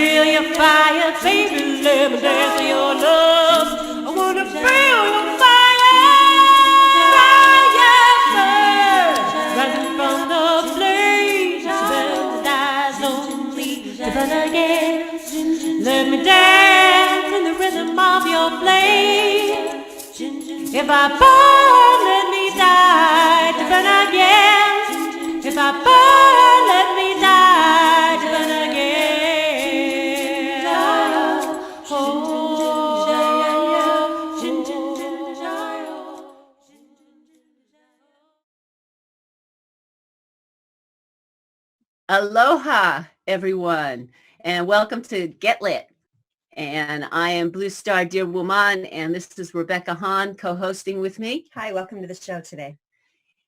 feel your fire, baby, let me dance to your love. I wanna feel your fire burn, rising from the flames. Bell dies only to burn again. Let me dance in the rhythm of your flame. If I burn, let me die to burn again. If I burn, let me die to burn again. Aloha, everyone, and welcome to Get Lit. And I am Blue Star Deerwomon, and this is Rebecca Hahn co-hosting with me. Hi, welcome to the show today.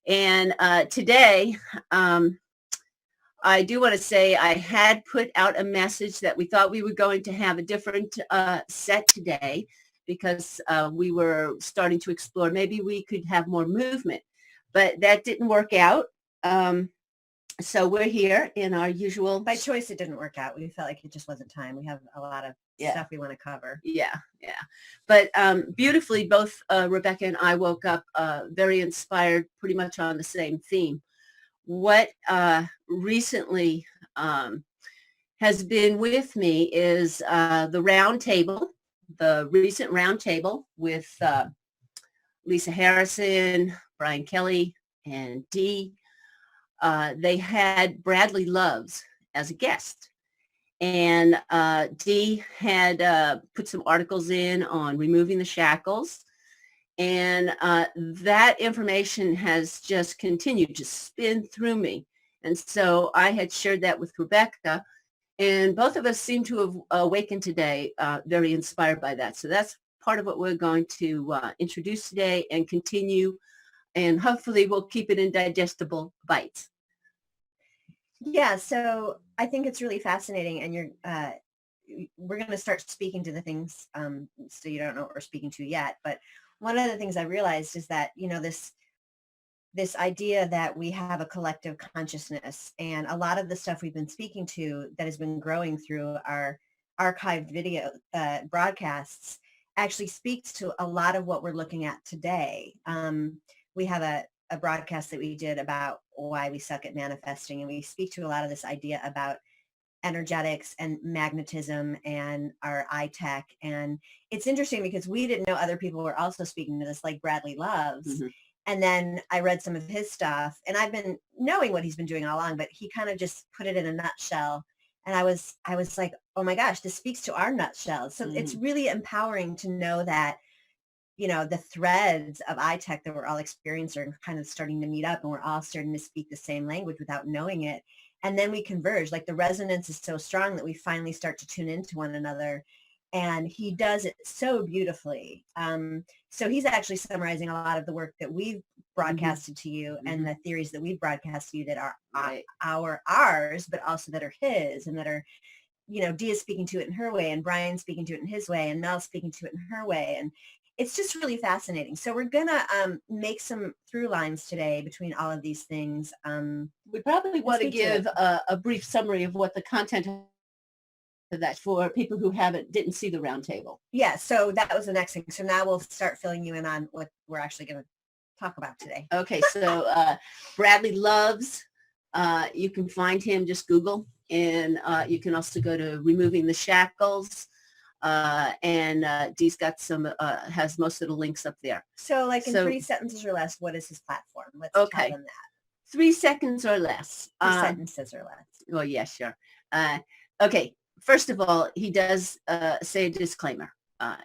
And today, I do want to say I had put out a message that we thought we were going to have a different set today because we were starting to explore maybe we could have more movement, but that didn't work out. So we're here in our usual. By choice, it didn't work out. We felt like it just wasn't time. We have a lot of stuff we want to cover. Yeah. But beautifully, both Rebecca and I woke up very inspired, pretty much on the same theme. What recently has been with me is the round table, the recent round table with Lisa Harrison, Brian Kelly, and Dee. They had Bradley Loves as a guest. And Dee had put some articles in on removing the shackles. And that information has just continued to spin through me. And so I had shared that with Rebecca. And both of us seem to have awakened today very inspired by that. So that's part of what we're going to introduce today and continue. And hopefully we'll keep it in digestible bites. Yeah, so I think it's really fascinating, and we're going to start speaking to the things, so you don't know what we're speaking to yet. But one of the things I realized is that, this idea that we have a collective consciousness, and a lot of the stuff we've been speaking to that has been growing through our archived video broadcasts actually speaks to a lot of what we're looking at today. We have a broadcast that we did about why we suck at manifesting, and we speak to a lot of this idea about energetics and magnetism and our eye tech. And it's interesting because we didn't know other people were also speaking to this, like Bradley Loves. Mm-hmm. And then I read some of his stuff, and I've been knowing what he's been doing all along, but he kind of just put it in a nutshell. And I was like, oh my gosh, this speaks to our nutshell. So It's really empowering to know that, the threads of eye tech that we're all experiencing are kind of starting to meet up, and we're all starting to speak the same language without knowing it. And then we converge, like the resonance is so strong that we finally start to tune into one another. And he does it so beautifully. So he's actually summarizing a lot of the work that we've broadcasted to you and the theories that we've broadcast to you that are ours, but also that are his, and that are, Dia speaking to it in her way, and Brian speaking to it in his way, and Mel speaking to it in her way. And it's just really fascinating. So we're going to make some through lines today between all of these things. We probably want to give a brief summary of what the content of that for people who didn't see the round table. Yeah, so that was the next thing. So now we'll start filling you in on what we're actually going to talk about today. Okay, so Bradley Loves, you can find him, just Google, and you can also go to Removing the Shackles. And Dee's got has most of the links up there. So in 3 sentences or less, what is his platform? Let's tell them that. 3 seconds or less. 3 sentences or less. Well, yeah, sure. Okay. First of all, he does say a disclaimer.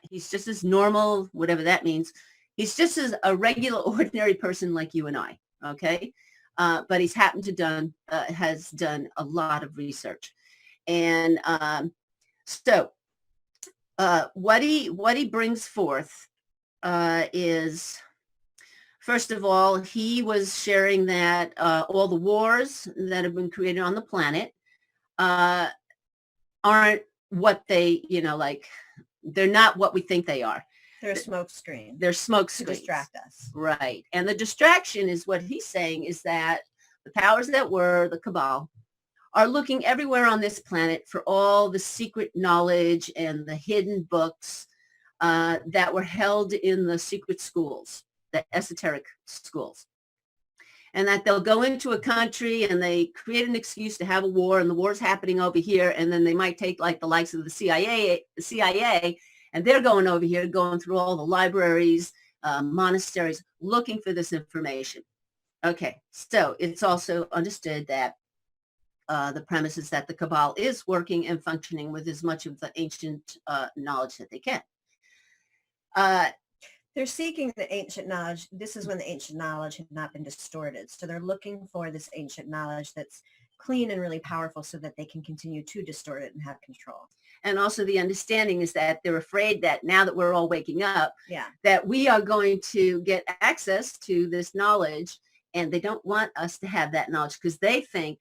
He's just as normal, whatever that means. He's just as a regular, ordinary person like you and I. Okay. But he's has done a lot of research. And so what he brings forth is, first of all, he was sharing that all the wars that have been created on the planet aren't what they, they're not what we think they are. They're a smoke screen. They're smoke screens. To distract us. Right. And the distraction is what he's saying is that the powers that were, the cabal, are looking everywhere on this planet for all the secret knowledge and the hidden books that were held in the secret schools, the esoteric schools. And that they'll go into a country and they create an excuse to have a war, and the war's happening over here, and then they might take like the likes of the CIA, and they're going over here, going through all the libraries, monasteries, looking for this information. Okay, so it's also understood that the premise is that the cabal is working and functioning with as much of the ancient knowledge that they can. They're seeking the ancient knowledge. This is when the ancient knowledge had not been distorted. So they're looking for this ancient knowledge that's clean and really powerful so that they can continue to distort it and have control. And also the understanding is that they're afraid that now that we're all waking up, Yeah. that we are going to get access to this knowledge, and they don't want us to have that knowledge because they think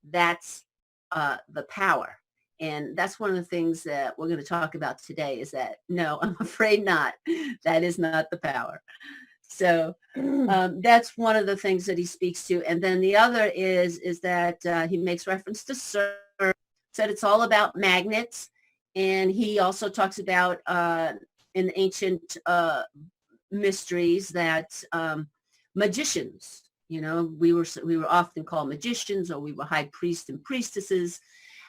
that's the power. And that's one of the things that we're going to talk about today is that, no, I'm afraid not. That is not the power. So that's one of the things that he speaks to. And then the other is that he makes reference to CERN, said it's all about magnets. And he also talks about in ancient mysteries that magicians, you know, we were often called magicians, or we were high priests and priestesses.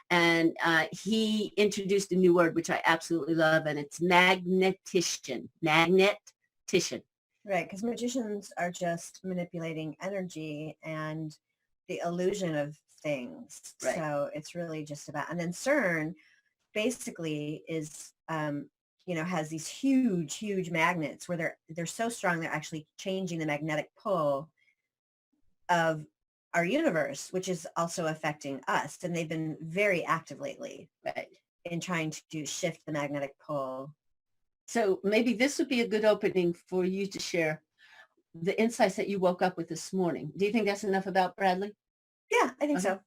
And he introduced a new word, which I absolutely love, and it's magnetician. Magnetician. Right, because magicians are just manipulating energy and the illusion of things. Right. So it's really just about, and then CERN basically is, has these huge magnets where they're so strong they're actually changing the magnetic pull of our universe, which is also affecting us. And they've been very active lately, Right, in trying to shift the magnetic pull. So maybe this would be a good opening for you to share the insights that you woke up with this morning. Do you think that's enough about Bradley? Yeah, I think so.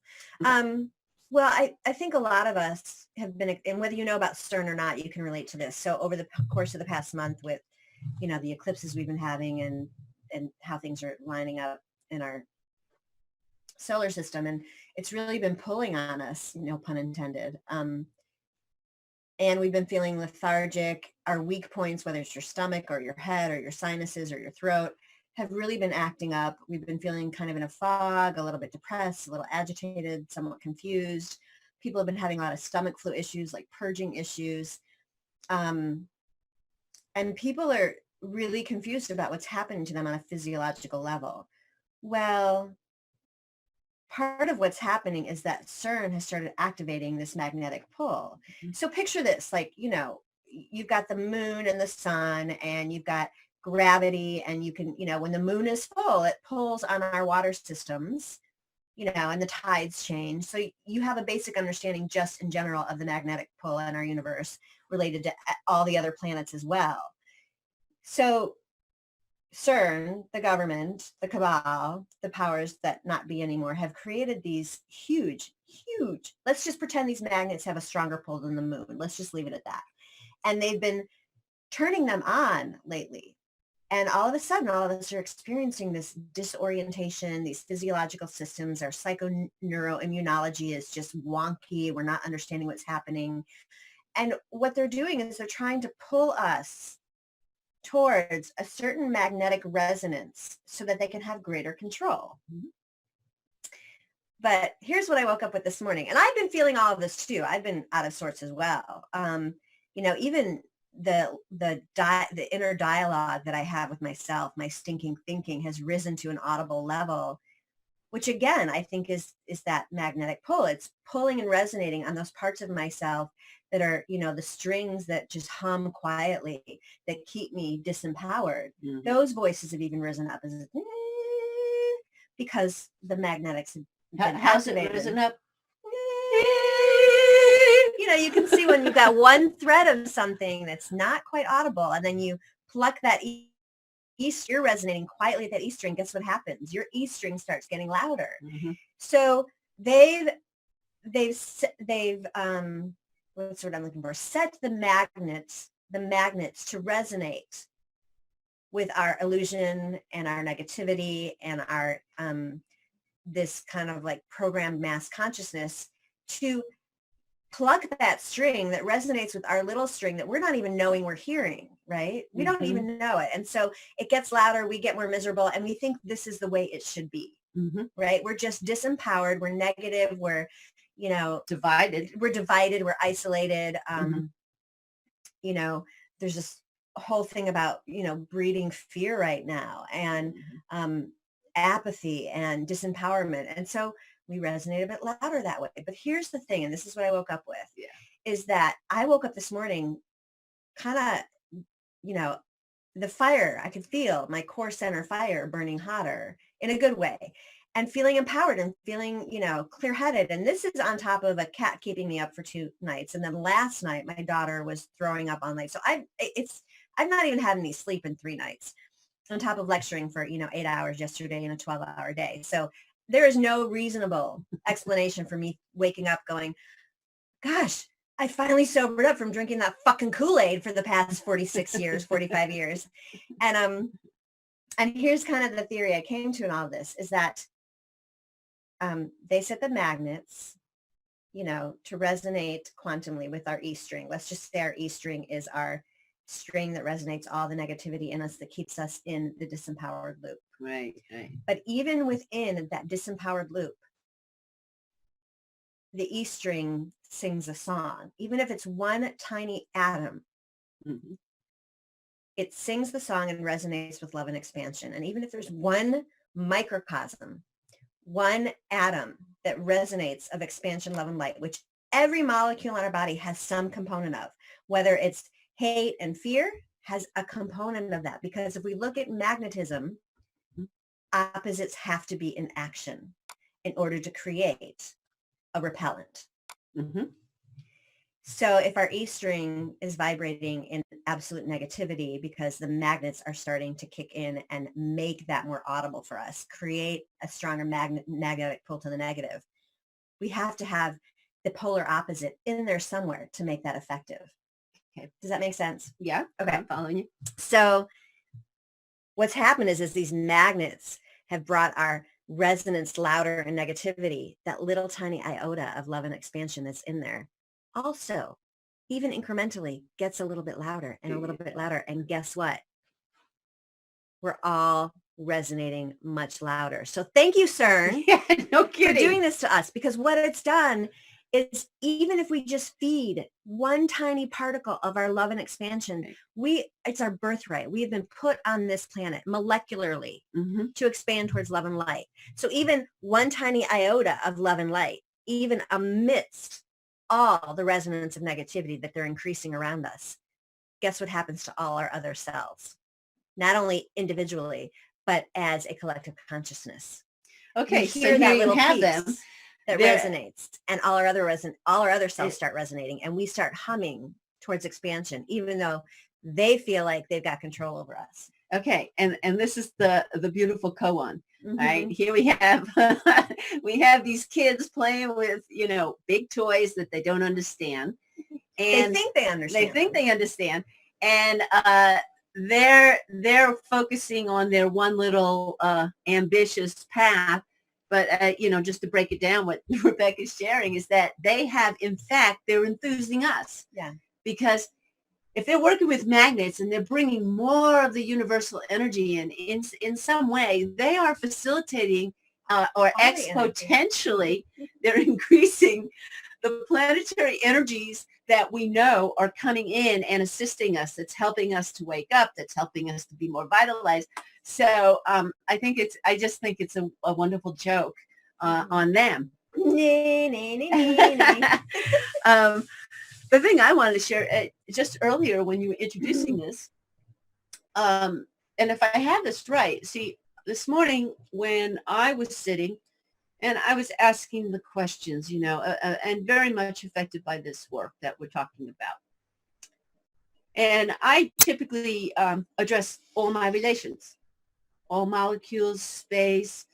Well, I think a lot of us have been, and whether you know about CERN or not, you can relate to this. So over the course of the past month with, the eclipses we've been having and how things are lining up in our solar system, and it's really been pulling on us, no pun intended. And we've been feeling lethargic. Our weak points, whether it's your stomach or your head or your sinuses or your throat, have really been acting up. We've been feeling kind of in a fog, a little bit depressed, a little agitated, somewhat confused. People have been having a lot of stomach flu issues, like purging issues. And people are really confused about what's happening to them on a physiological level. Well, part of what's happening is that CERN has started activating this magnetic pull. Mm-hmm. So picture this, like, you've got the moon and the sun, and you've got gravity, and you can, when the moon is full, it pulls on our water systems, and the tides change. So you have a basic understanding just in general of the magnetic pull in our universe related to all the other planets as well. So CERN, the government, the cabal, the powers that not be anymore, have created these huge, let's just pretend these magnets have a stronger pull than the moon. Let's just leave it at that. And they've been turning them on lately. And all of a sudden, all of us are experiencing this disorientation, these physiological systems. Our psychoneuroimmunology is just wonky. We're not understanding what's happening. And what they're doing is they're trying to pull us towards a certain magnetic resonance so that they can have greater control. Mm-hmm. But here's what I woke up with this morning. And I've been feeling all of this too. I've been out of sorts as well. Even the inner dialogue that I have with myself, my stinking thinking, has risen to an audible level, which again, I think is that magnetic pull. It's pulling and resonating on those parts of myself that are, the strings that just hum quietly, that keep me disempowered. Mm-hmm. Those voices have even risen up as because the magnetics have been How's it risen up? You can see when you've got one thread of something that's not quite audible, and then you pluck that you're resonating quietly at that E string. Guess what happens? Your E string starts getting louder. Mm-hmm. So they've what's the word I'm looking for? Set the magnets to resonate with our illusion and our negativity and our this kind of like programmed mass consciousness to pluck that string that resonates with our little string that we're not even knowing we're hearing, right? We don't even know it. And so it gets louder, we get more miserable, and we think this is the way it should be, right? We're just disempowered, we're negative, we're, you know, Divided. We're isolated. You know, there's this whole thing about, you know, breeding fear right now, and apathy and disempowerment. And so we resonate a bit louder that way. But here's the thing, and this is what I woke up with, is that I woke up this morning kind of, you know, the fire, I could feel my core center fire burning hotter in a good way, and feeling empowered and feeling, you know, clear-headed. And this is on top of a cat keeping me up for 2 nights. And then last night, my daughter was throwing up all night. So I've not even had any sleep in 3 nights, on top of lecturing for, you know, 8 hours yesterday in a 12-hour day. So there is no reasonable explanation for me waking up going, gosh, I finally sobered up from drinking that fucking Kool-Aid for the past 46 years, 45 years. And here's kind of the theory I came to in all of this, is that they set the magnets, you know, to resonate quantumly with our E string. Let's just say our E string is our string that resonates all the negativity in us, that keeps us in the disempowered loop. Right. But even within that disempowered loop, the E string sings a song. Even if it's one tiny atom, it sings the song and resonates with love and expansion. And even if there's one microcosm, one atom that resonates of expansion, love, and light, which every molecule in our body has some component of, whether it's hate and fear, has a component of that. Because if we look at magnetism, opposites have to be in action in order to create a repellent. So if our E string is vibrating in absolute negativity because the magnets are starting to kick in and make that more audible for us, create a stronger magnetic pull to the negative, we have to have the polar opposite in there somewhere to make that effective. Okay. Does that make sense? Yeah. Okay. I'm following you. So what's happened is these magnets have brought our resonance louder in negativity, that little tiny iota of love and expansion that's in there also, even incrementally, gets a little bit louder and a little bit louder. And guess what? We're all resonating much louder. So thank you, CERN, No for kidding. doing this to us, because what it's done is, even if we just feed one tiny particle of our love and expansion, it's our birthright. We have been put on this planet molecularly to expand towards love and light. So even one tiny iota of love and light, even amidst all the resonance of negativity that they're increasing around us, guess what happens to all our other cells? Not only individually, but as a collective consciousness. Okay, so here you have them. That resonates, and all our other cells start resonating, and we start humming towards expansion, even though they feel like they've got control over us. Okay, and this is the beautiful koan. Right here we have we have these kids playing with, you know, big toys that they don't understand, and they think they understand. They think they understand, and they're focusing on their one little ambitious path. But, you know, just to break it down, what Rebecca's sharing is that they have, in fact, they're enthusing us. Yeah. Because if they're working with magnets and they're bringing more of the universal energy in some way, they are facilitating or exponentially, they're increasing the planetary energies that we know are coming in and assisting us. That's helping us to wake up. That's helping us to be more vitalized. So I just think it's a wonderful joke on them. The thing I wanted to share just earlier when you were introducing this, and if I have this right, see, this morning when I was sitting and I was asking the questions, you know, and very much affected by this work that we're talking about. And I typically address all my relations, all molecules, space,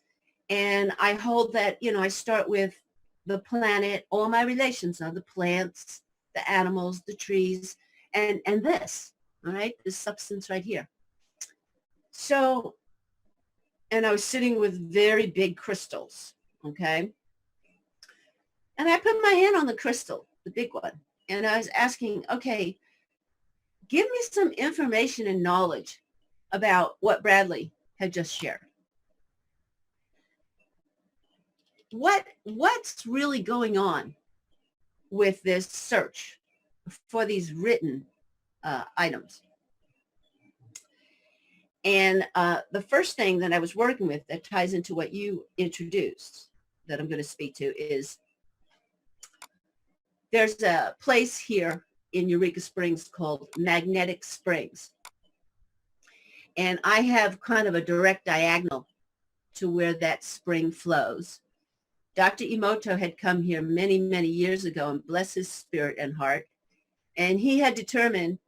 and I hold that, you know, I start with the planet, all my relations, the plants, the animals, the trees, and this, all right, this substance right here. So, and I was sitting with very big crystals, Okay. And I put my hand on the crystal, the big one, and I was asking, okay, give me some information and knowledge about what Bradley had just shared. What's really going on with this search for these written items? And the first thing that I was working with that ties into what you introduced that I'm going to speak to is there's a place here in Eureka Springs called Magnetic Springs. And I have kind of a direct diagonal to where that spring flows. Dr. Emoto had come here many, many years ago, and bless his spirit and heart. And he had determined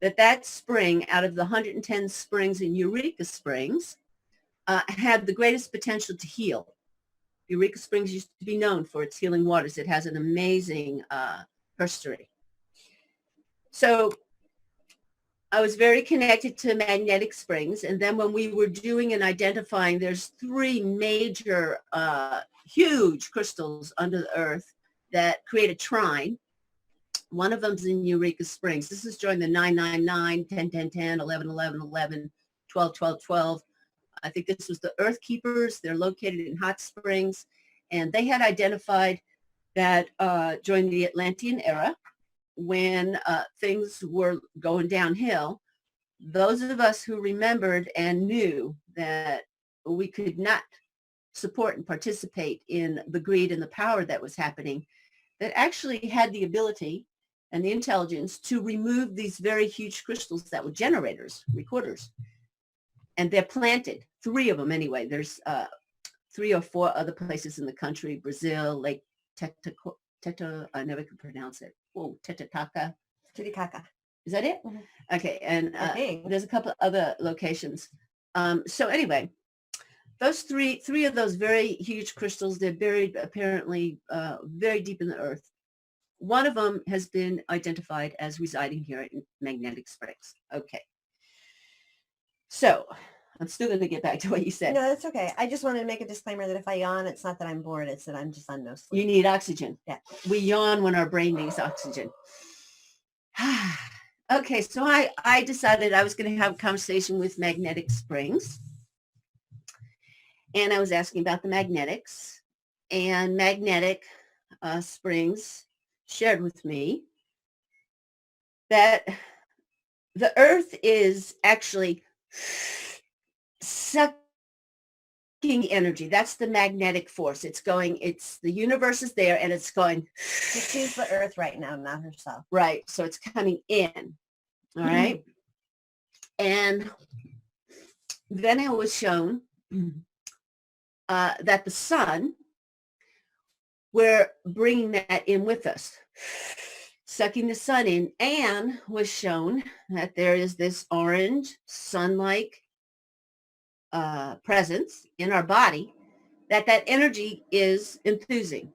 that that spring, out of the 110 springs in Eureka Springs, had the greatest potential to heal. Eureka Springs used to be known for its healing waters. It has an amazing history. So I was very connected to Magnetic Springs. And then when we were doing and identifying, there's 3 major, huge crystals under the earth that create a trine. One of them is in Eureka Springs. This is during the 999, 10, 10, 10, 11, 11, 11, 12, 12, 12. I think this was the Earth Keepers. They're located in Hot Springs. And they had identified that during the Atlantean era, when things were going downhill, those of us who remembered and knew that we could not support and participate in the greed and the power that was happening, that actually had the ability and the intelligence to remove these very huge crystals that were generators, recorders. And they're planted, 3 of them anyway. There's 3 or 4 other places in the country, Brazil, Lake Teta, I never could pronounce it. Oh, Titicaca. Titicaca. Is that it? Mm-hmm. Okay, and there's a couple other locations. So anyway, those three of those very huge crystals, they're buried apparently very deep in the earth. One of them has been identified as residing here in Magnetic Springs. Okay. So I'm still going to get back to what you said. No, that's okay. I just wanted to make a disclaimer that if I yawn, it's not that I'm bored. It's that I'm just on no sleep. You need oxygen. Yeah. We yawn when our brain needs oxygen. Okay, so I decided I was going to have a conversation with Magnetic Springs. And I was asking about the magnetics. And Magnetic Springs shared with me that the earth is actually sucking energy. That's the magnetic force. It's the universe is there and it's going. She's the earth right now, not herself. Right. So it's coming in. All right. And then I was shown that the sun, we're bringing that in with us, sucking the sun in, and was shown that there is this orange sun-like presence in our body, that energy is enthusing.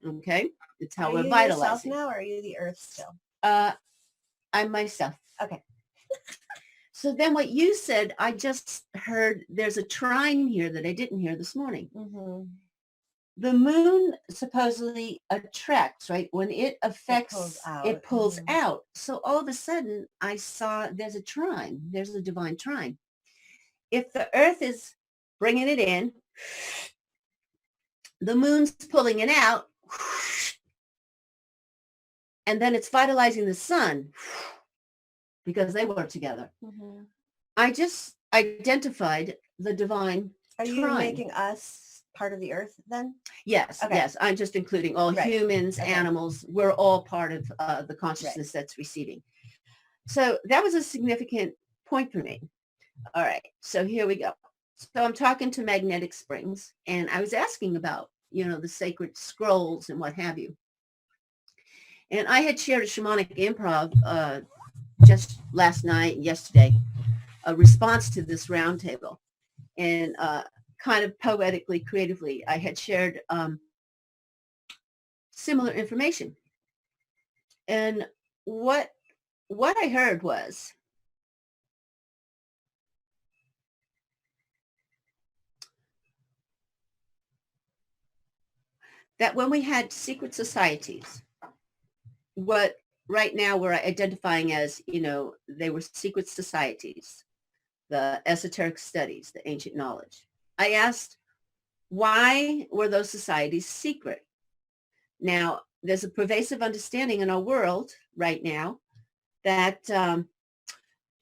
Okay, it's how we're vitalizing. Are you yourself now, or are you the earth still? I'm myself. Okay. So then what you said, I just heard there's a trine here that I didn't hear this morning. Mm-hmm. The moon supposedly attracts, right? When it affects, it pulls out. So all of a sudden I saw there's a trine. There's a divine trine. If the earth is bringing it in, the moon's pulling it out, and then it's vitalizing the sun because they work together. Mm-hmm. I just identified the divine Are trine. You making us part of the earth then? Yes, okay. Yes. I'm just including all humans, animals. We're all part of the consciousness that's receiving. So that was a significant point for me. All right. So here we go. So I'm talking to Magnetic Springs, and I was asking about, the sacred scrolls and what have you. And I had shared a shamanic improv just last night and yesterday, a response to this roundtable. And kind of poetically, creatively, I had shared similar information. And what I heard was, that when we had secret societies, what right now we're identifying as, they were secret societies, the esoteric studies, the ancient knowledge. I asked, why were those societies secret? Now, there's a pervasive understanding in our world right now that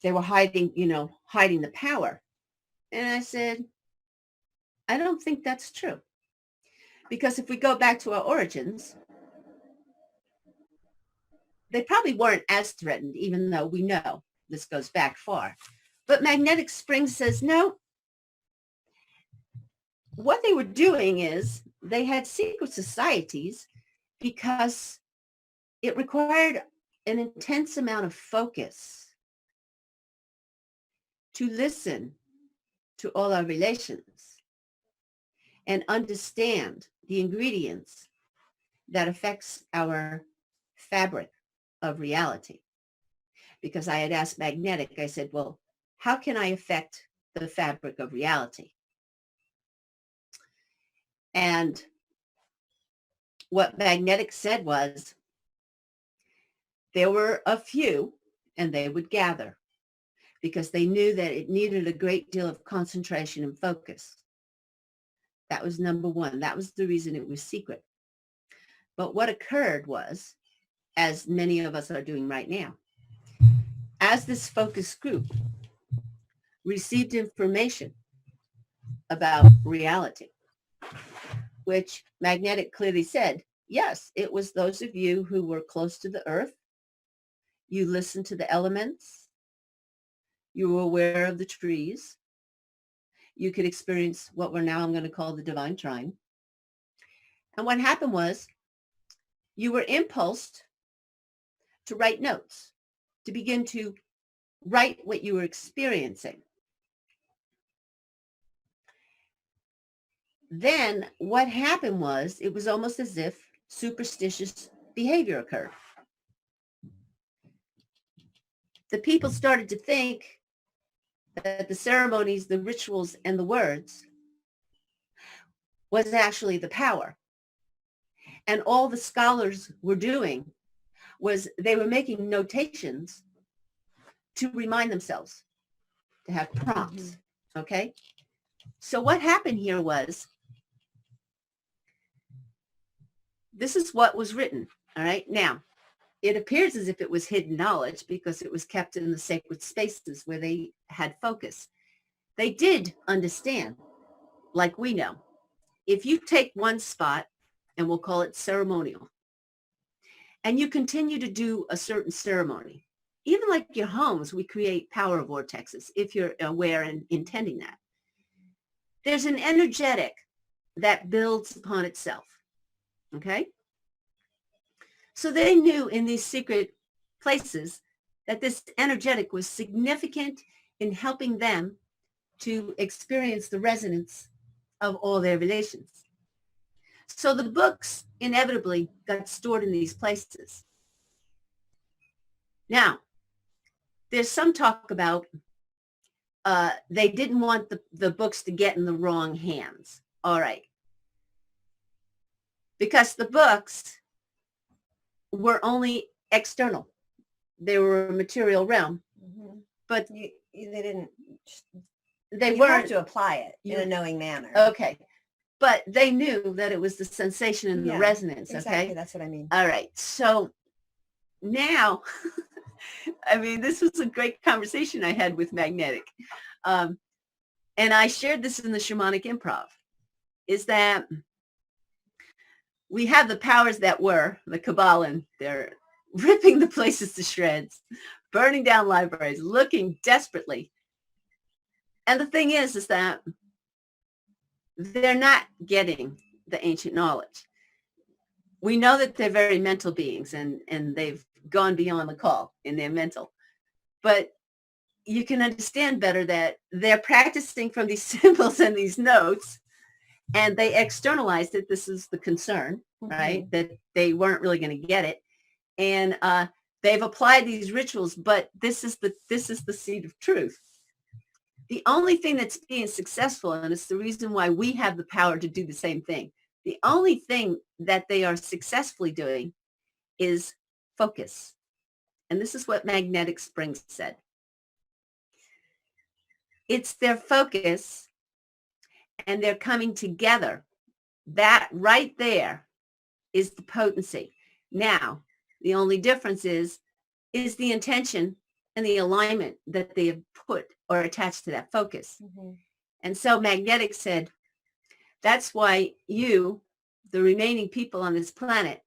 they were hiding the power. And I said, I don't think that's true. Because if we go back to our origins, they probably weren't as threatened, even though we know this goes back far. But magnetic spring says, no. What they were doing is they had secret societies because it required an intense amount of focus to listen to all our relations and understand the ingredients that affects our fabric of reality. Because I had asked magnetic, I said, well, how can I affect the fabric of reality? And what magnetic said was, there were a few, and they would gather because they knew that it needed a great deal of concentration and focus. That was number one. That was the reason it was secret. But what occurred was, as many of us are doing right now, as this focus group received information about reality, which magnetic clearly said, yes, it was those of you who were close to the earth. You listened to the elements. You were aware of the trees. You could experience what I'm going to call the divine trine. And what happened was you were impulsed to write notes, to begin to write what you were experiencing. Then what happened was it was almost as if superstitious behavior occurred. The people started to think that the ceremonies, the rituals, and the words was actually the power. And all the scholars were doing was they were making notations to remind themselves, to have prompts, okay? So what happened here was, this is what was written, all right? Now, it appears as if it was hidden knowledge because it was kept in the sacred spaces where they had focus. They did understand, like we know. If you take one spot, and we'll call it ceremonial, and you continue to do a certain ceremony, even like your homes, we create power vortexes, if you're aware and intending that. There's an energetic that builds upon itself, okay? So they knew in these secret places that this energetic was significant in helping them to experience the resonance of all their relations. So the books inevitably got stored in these places. Now, there's some talk about they didn't want the books to get in the wrong hands. All right. Because the books were only external. They were a material realm. Mm-hmm. But they didn't. They you weren't have to apply it in a knowing manner. Okay. But they knew that it was the sensation and the resonance. Exactly. Okay. That's what I mean. All right. So now, I mean, this was a great conversation I had with Magnetic. And I shared this in the shamanic improv, is that we have the powers that were, the cabal, and they're ripping the places to shreds, burning down libraries, looking desperately. And the thing is that they're not getting the ancient knowledge. We know that they're very mental beings and they've gone beyond the call in their mental. But you can understand better that they're practicing from these symbols and these notes, and they externalized it. This is the concern, right? That they weren't really going to get it. And they've applied these rituals, but this is the seed of truth. The only thing that's being successful, and it's the reason why we have the power to do the same thing, The only thing that they are successfully doing is focus. And this is what Magnetic Springs said. It's their focus and they're coming together. That right there is the potency. Now, the only difference is the intention and the alignment that they have put or attached to that focus. Mm-hmm. And so Magnetic said, that's why you, the remaining people on this planet,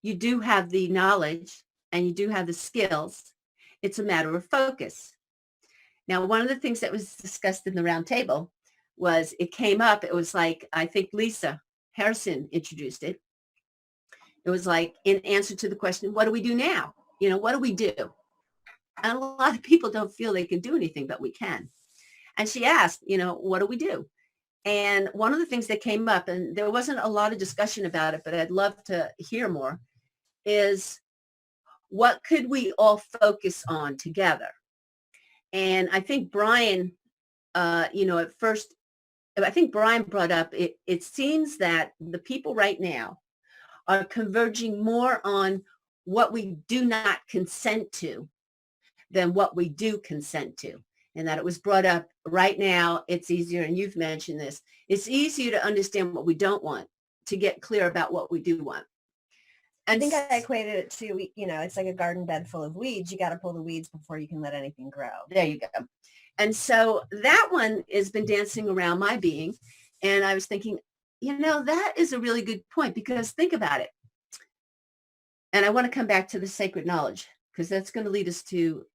you do have the knowledge and you do have the skills. It's a matter of focus. Now, one of the things that was discussed in the round table was it came up. It was like, I think Lisa Harrison introduced it. It was like in answer to the question, what do we do now? You know, what do we do? And a lot of people don't feel they can do anything, but we can. And she asked, you know, what do we do? And one of the things that came up, and there wasn't a lot of discussion about it, but I'd love to hear more, is what could we all focus on together? And I think Brian, at first, I think Brian brought up, it seems that the people right now are converging more on what we do not consent to than what we do consent to. And that it was brought up right now, it's easier, and you've mentioned this, it's easier to understand what we don't want, to get clear about what we do want. And I think I equated it to, it's like a garden bed full of weeds. You got to pull the weeds before you can let anything grow. There you go. And so that one has been dancing around my being. And I was thinking, that is a really good point, because think about it. And I want to come back to the sacred knowledge, because that's going to lead us to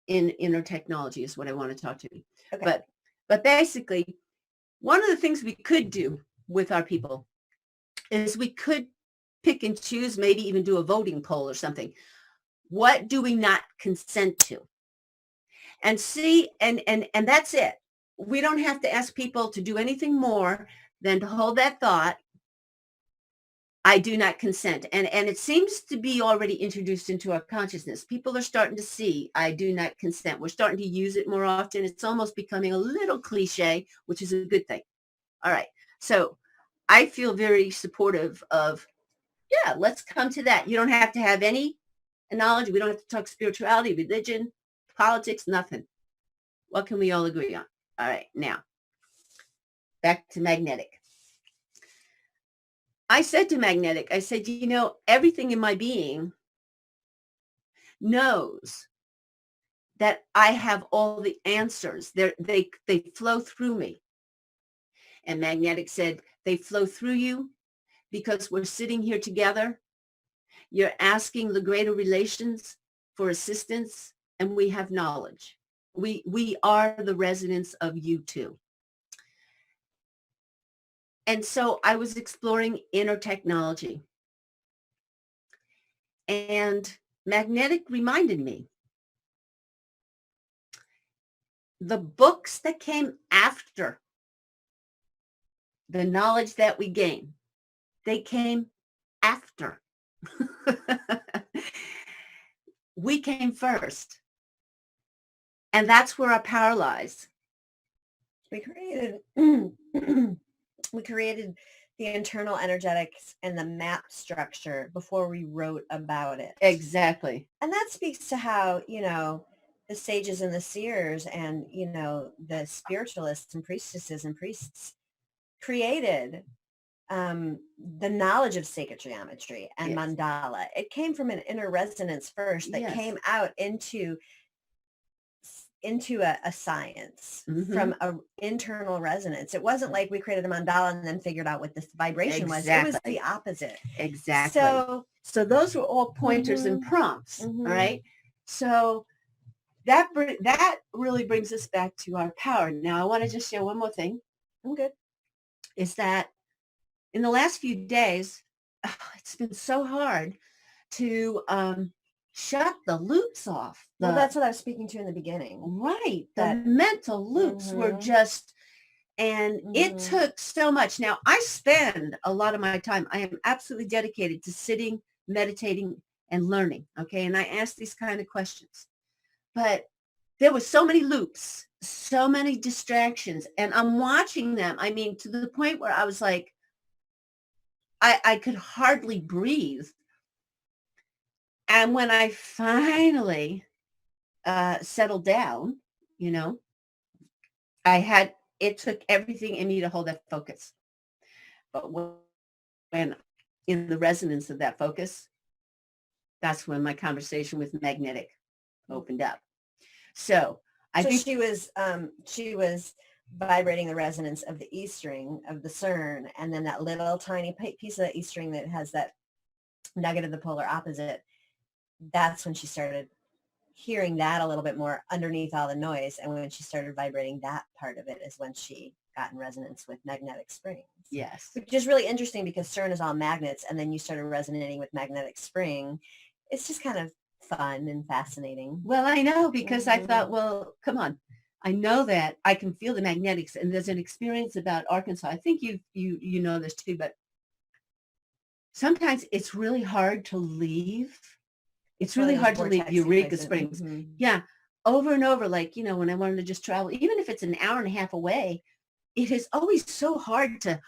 inner technology is what I want to talk to. Okay. But basically, one of the things we could do with our people is we could pick and choose, maybe even do a voting poll or something. What do we not consent to? And see, and that's it. We don't have to ask people to do anything more than to hold that thought. I do not consent. And it seems to be already introduced into our consciousness. People are starting to see, I do not consent. We're starting to use it more often. It's almost becoming a little cliche, which is a good thing. All right. So I feel very supportive of, let's come to that. You don't have to have any knowledge. We don't have to talk spirituality, religion, politics, nothing. What can we all agree on? All right. Now, back to Magnetic. I said to Magnetic, I said, everything in my being knows that I have all the answers. They flow through me. And Magnetic said, they flow through you because we're sitting here together. You're asking the greater relations for assistance, and we have knowledge. We are the residents of you too. And so I was exploring inner technology. And Magnetic reminded me, the books that came after the knowledge that we gain, they came after. We came first. And that's where our power lies. We created the internal energetics and the map structure before we wrote about it. Exactly. And that speaks to how, the sages and the seers and, the spiritualists and priestesses and priests created the knowledge of sacred geometry and mandala. It came from an inner resonance first that came out into a science from an internal resonance. It wasn't like we created a mandala and then figured out what this vibration was. It was the opposite. Exactly. So those were all pointers and prompts. All right. So that really brings us back to our power. Now, I want to just share one more thing. I'm good. Is that in the last few days, it's been so hard to shut the loops off. Well, that's what I was speaking to in the beginning. Right. The mental loops were just, and it took so much. Now, I spend a lot of my time, I am absolutely dedicated to sitting, meditating, and learning. Okay. And I ask these kind of questions. But there were so many loops, so many distractions, and I'm watching them. I mean, to the point where I was like, I could hardly breathe. And when I finally settled down, you know, it took everything in me to hold that focus. But when in the resonance of that focus, that's when my conversation with Magnetic opened up. So I So think she was vibrating the resonance of the E string of the CERN, and then that little tiny piece of the E string that has that nugget of the polar opposite. That's when she started hearing that a little bit more underneath all the noise. And when she started vibrating that part of it is when she got in resonance with magnetic springs. yes. Which is really interesting because CERN is all magnets, and then you started resonating with magnetic spring. It's just kind of fun and fascinating. Well, I know, because I thought, well, come on. I know that I can feel the magnetics, and there's an experience about Arkansas. I think you know this too, but sometimes it's really hard to leave. It's really hard to leave Eureka Springs. Mm-hmm. Yeah. Over and over, like, when I wanted to just travel, even if it's an hour and a half away, it is always so hard to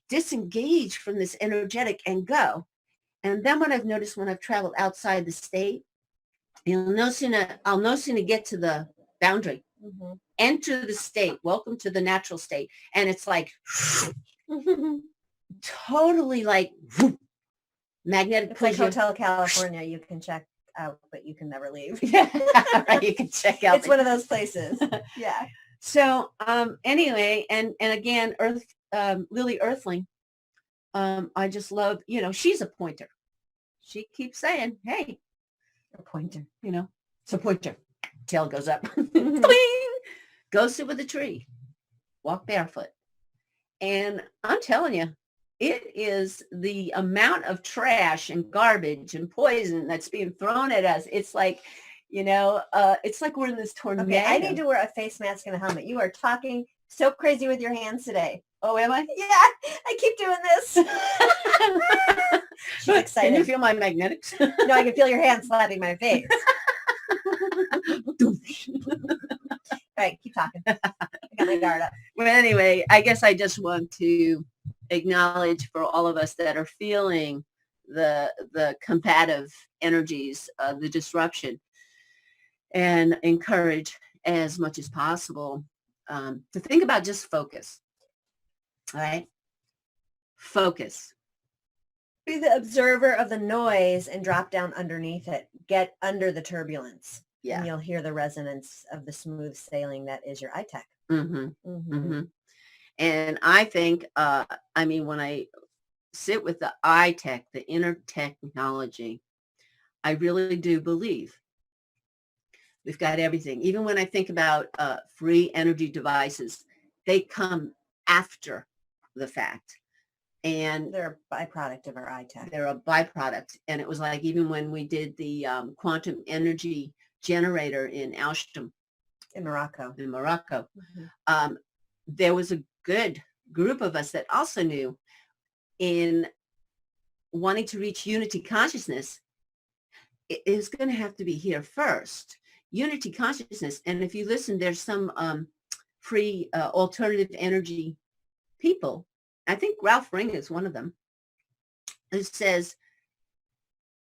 disengage from this energetic and go. And then what I've noticed when I've traveled outside the state, I'll no sooner get to the boundary, enter the state, welcome to the natural state. And it's like totally like magnetic. It's like Hotel California. You can check out, but you can never leave. Right, you can check out. It's one of those places. Yeah. So anyway, and again, Lily Earthling, I just love, she's a pointer. She keeps saying, hey, A pointer. It's a pointer. Tail goes up. Go sit with a tree. Walk barefoot. And I'm telling you, it is the amount of trash and garbage and poison that's being thrown at us. It's like, it's like we're in this tornado. Okay, I need to wear a face mask and a helmet. You are talking so crazy with your hands today. Oh, am I? Yeah, I keep doing this. She's excited. Can you feel my magnetics? No, I can feel your hand slapping my face. All right, keep talking. I got my guard up. Well, anyway, I guess I just want to acknowledge for all of us that are feeling the combative energies of the disruption, and encourage as much as possible to think about just focus. All right? Focus. Be the observer of the noise and drop down underneath it. Get under the turbulence. Yeah. And you'll hear the resonance of the smooth sailing that is your iTech. Mm-hmm. Mm-hmm. And I think, when I sit with the iTech, the inner technology, I really do believe we've got everything. Even when I think about free energy devices, they come after the fact. And they're a byproduct of our iTech. They're a byproduct. And it was like, even when we did the quantum energy generator in Alstom. In Morocco. There was a good group of us that also knew, in wanting to reach unity consciousness, it is going to have to be here first. Unity consciousness. And if you listen, there's some free alternative energy people. I think Ralph Ring is one of them, who says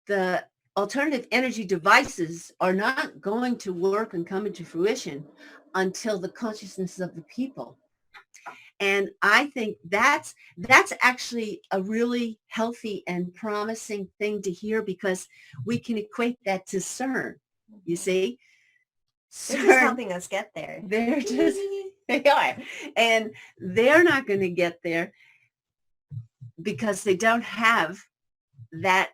the alternative energy devices are not going to work and come into fruition until the consciousness of the people. And I think that's actually a really healthy and promising thing to hear, because we can equate that to CERN. You see? They're just helping us get there. They are. And they're not going to get there because they don't have that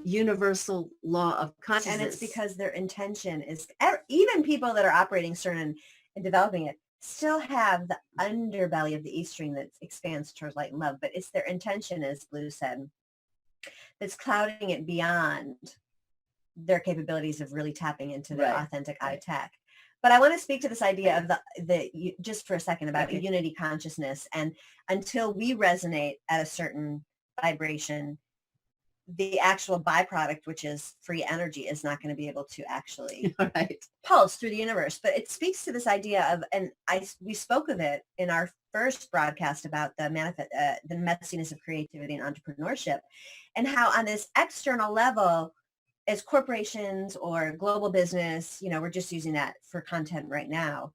universal law of consciousness. And it's because their intention is, even people that are operating CERN and developing it still have the underbelly of the E string that expands towards light and love, but it's their intention, as Blue said, that's clouding it beyond their capabilities of really tapping into their authentic iTech. But I want to speak to this idea of the just for a second about unity consciousness. And until we resonate at a certain vibration, the actual byproduct, which is free energy, is not going to be able to actually Right. pulse through the universe. But it speaks to this idea of, and we spoke of it in our first broadcast about the messiness of creativity and entrepreneurship, and how on this external level, as corporations or global business, we're just using that for content right now,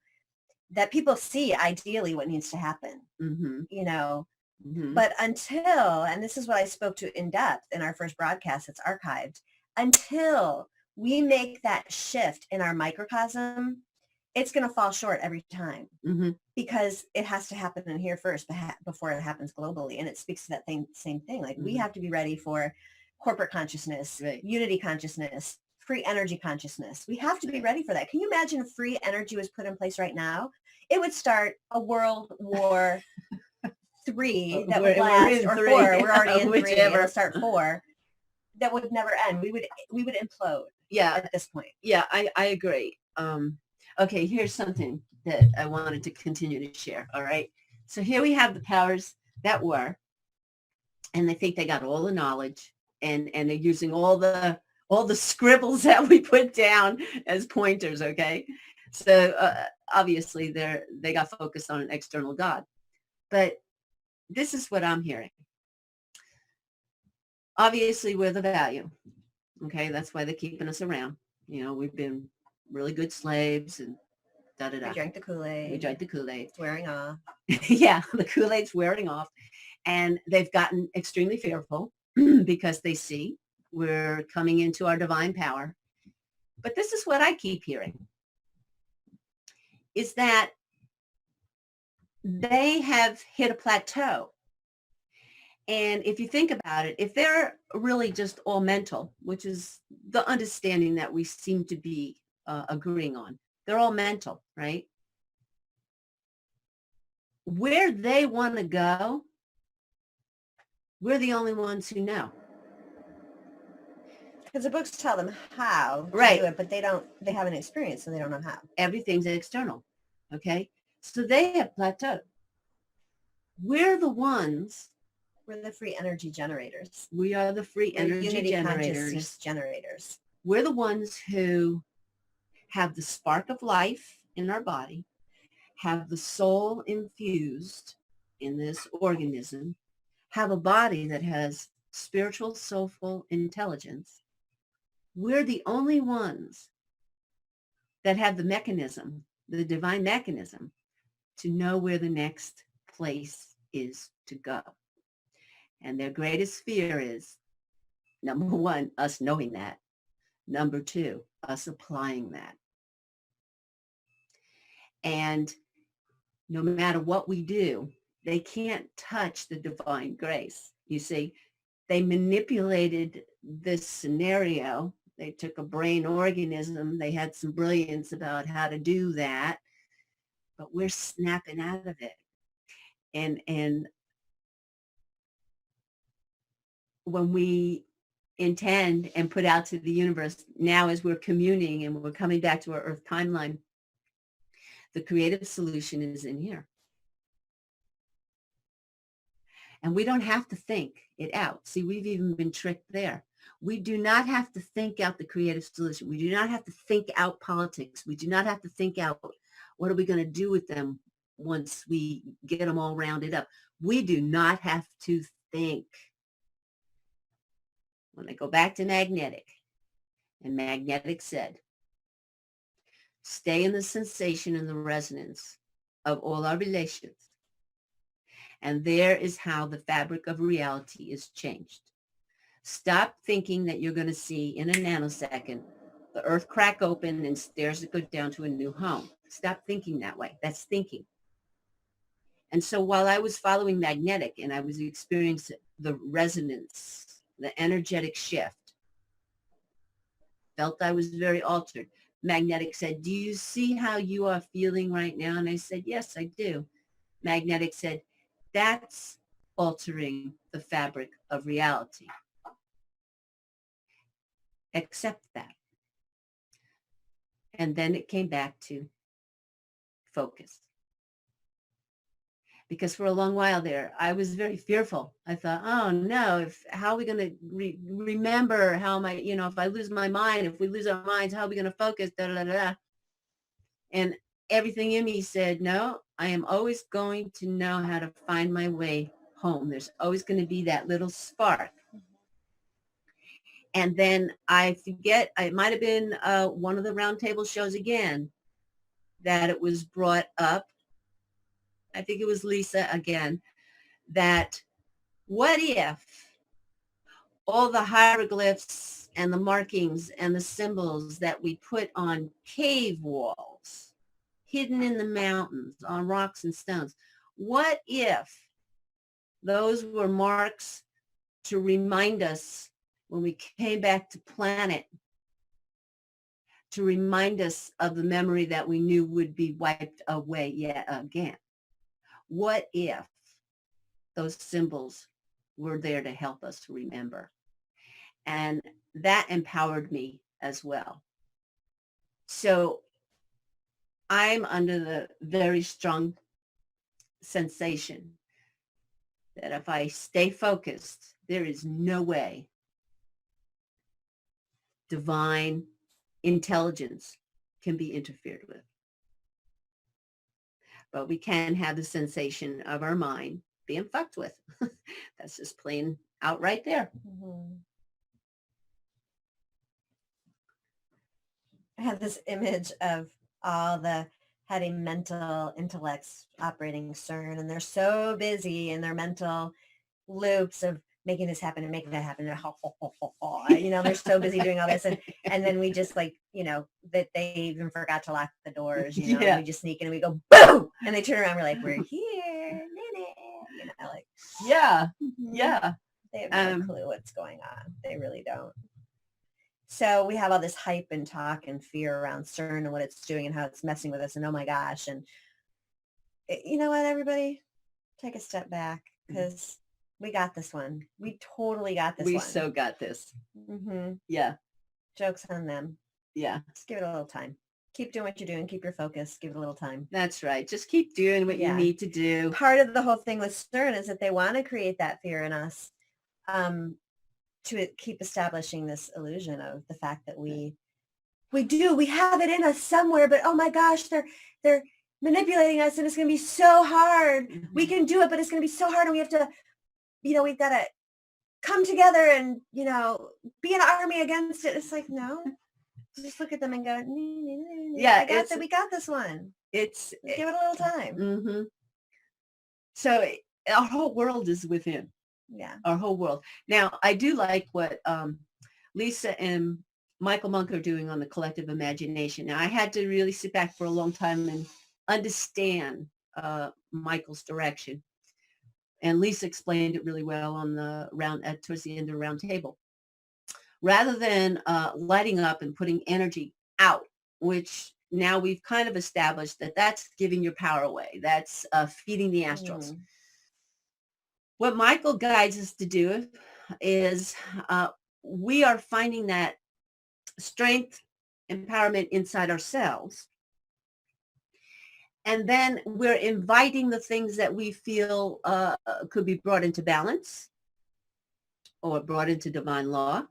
that people see ideally what needs to happen, but until, and this is what I spoke to in depth in our first broadcast, it's archived, until we make that shift in our microcosm, it's going to fall short every time, because it has to happen in here first before it happens globally. And it speaks to that same thing. Like we have to be ready for corporate consciousness, unity consciousness, free energy consciousness. We have to be ready for that. Can you imagine if free energy was put in place right now? It would start a World War III that would last, or three. 4. We're already in 3. Whichever. It'll start 4. That would never end. We would implode. At this point. Yeah, I agree. Okay, here's something that I wanted to continue to share. All right. So here we have the powers that were, and they think they got all the knowledge, and they're using all the scribbles that we put down as pointers. Okay. So obviously they got focused on an external God, but this is what I'm hearing. Obviously, we're the value. Okay, that's why they're keeping us around. We've been really good slaves and da-da-da. We drank the Kool-Aid. It's wearing off. Yeah, the Kool-Aid's wearing off. And they've gotten extremely fearful because they see we're coming into our divine power. But this is what I keep hearing, is that they have hit a plateau. And if you think about it, if they're really just all mental, which is the understanding that we seem to be agreeing on, they're all mental, right? Where they want to go, we're the only ones who know. Because the books tell them how to do it, but they haven't experienced, so they don't know how. Everything's external, okay? So they have plateaued. We're the ones. We're the free energy generators. We are the free energy unity generators. Consciousness generators. We're the ones who have the spark of life in our body, have the soul infused in this organism, have a body that has spiritual, soulful intelligence. We're the only ones that have the mechanism, the divine mechanism, to know where the next place is to go. And their greatest fear is, number 1, us knowing that. Number 2, us applying that. And no matter what we do, they can't touch the divine grace. You see, they manipulated this scenario. They took a brain organism. They had some brilliance about how to do that, but we're snapping out of it. And when we intend and put out to the universe, now as we're communing and we're coming back to our Earth timeline, the creative solution is in here. And we don't have to think it out. See, we've even been tricked there. We do not have to think out the creative solution. We do not have to think out politics. We do not have to think out what are we going to do with them once we get them all rounded up. We do not have to think. When I go back to magnetic, and magnetic said, stay in the sensation and the resonance of all our relations. And there is how the fabric of reality is changed. Stop thinking that you're going to see in a nanosecond the earth crack open and stairs that go down to a new home. Stop thinking that way. That's thinking. And so while I was following magnetic and I was experiencing the resonance, the energetic shift, felt I was very altered. Magnetic said, do you see how you are feeling right now? And I said, yes, I do. Magnetic said, that's altering the fabric of reality. Accept that. And then it came back to focus. because for a long while there, I was very fearful. I thought, oh no, how are we going to remember? How am I, if I lose my mind, if we lose our minds, how are we going to focus? Da, da, da, da. And everything in me said, no, I am always going to know how to find my way home. There's always going to be that little spark. And then I forget, it might have been one of the roundtable shows again, that it was brought up. I think it was Lisa again, that what if all the hieroglyphs and the markings and the symbols that we put on cave walls, hidden in the mountains, on rocks and stones, what if those were marks to remind us when we came back to planet, to remind us of the memory that we knew would be wiped away yet again? What if those symbols were there to help us remember? And that empowered me as well. So I'm under the very strong sensation that if I stay focused, there is no way divine intelligence can be interfered with. But we can have the sensation of our mind being fucked with. That's just plain out right there. Mm-hmm. I have this image of all the heady mental intellects operating CERN, and they're so busy in their mental loops of making this happen and making that happen. They're so busy doing all this. And then we just that they even forgot to lock the doors, and we just sneak in and we go, boom! And they turn around, we're like, we're here. Yeah. They have no clue what's going on. They really don't. So we have all this hype and talk and fear around CERN and what it's doing and how it's messing with us. And oh my gosh. And you know what, everybody? Take a step back, because we got this one. We totally got this one. We so got this. Mm-hmm. Yeah. Joke's on them. Yeah. Just give it a little time. Keep doing what you're doing. Keep your focus. Give it a little time. That's right. Just keep doing what you need to do. Part of the whole thing with CERN is that they want to create that fear in us, to keep establishing this illusion of the fact that we have it in us somewhere, but oh my gosh, they're manipulating us, and it's going to be so hard. Mm-hmm. We can do it, but it's going to be so hard, and we have to, we've got to come together and, be an army against it. It's like, no, just look at them and go, yeah, we got this one. Give it a little time. Mm-hmm. So our whole world is within. Yeah. Our whole world. Now, I do like what Lisa and Michael Monk are doing on the collective imagination. Now, I had to really sit back for a long time and understand Michael's direction. And Lisa explained it really well on the towards the end of the round table. Rather than lighting up and putting energy out, which now we've kind of established that that's giving your power away. That's feeding the astrals. Mm. What Michael guides us to do is we are finding that strength, empowerment inside ourselves. And then we're inviting the things that we feel could be brought into balance or brought into divine law.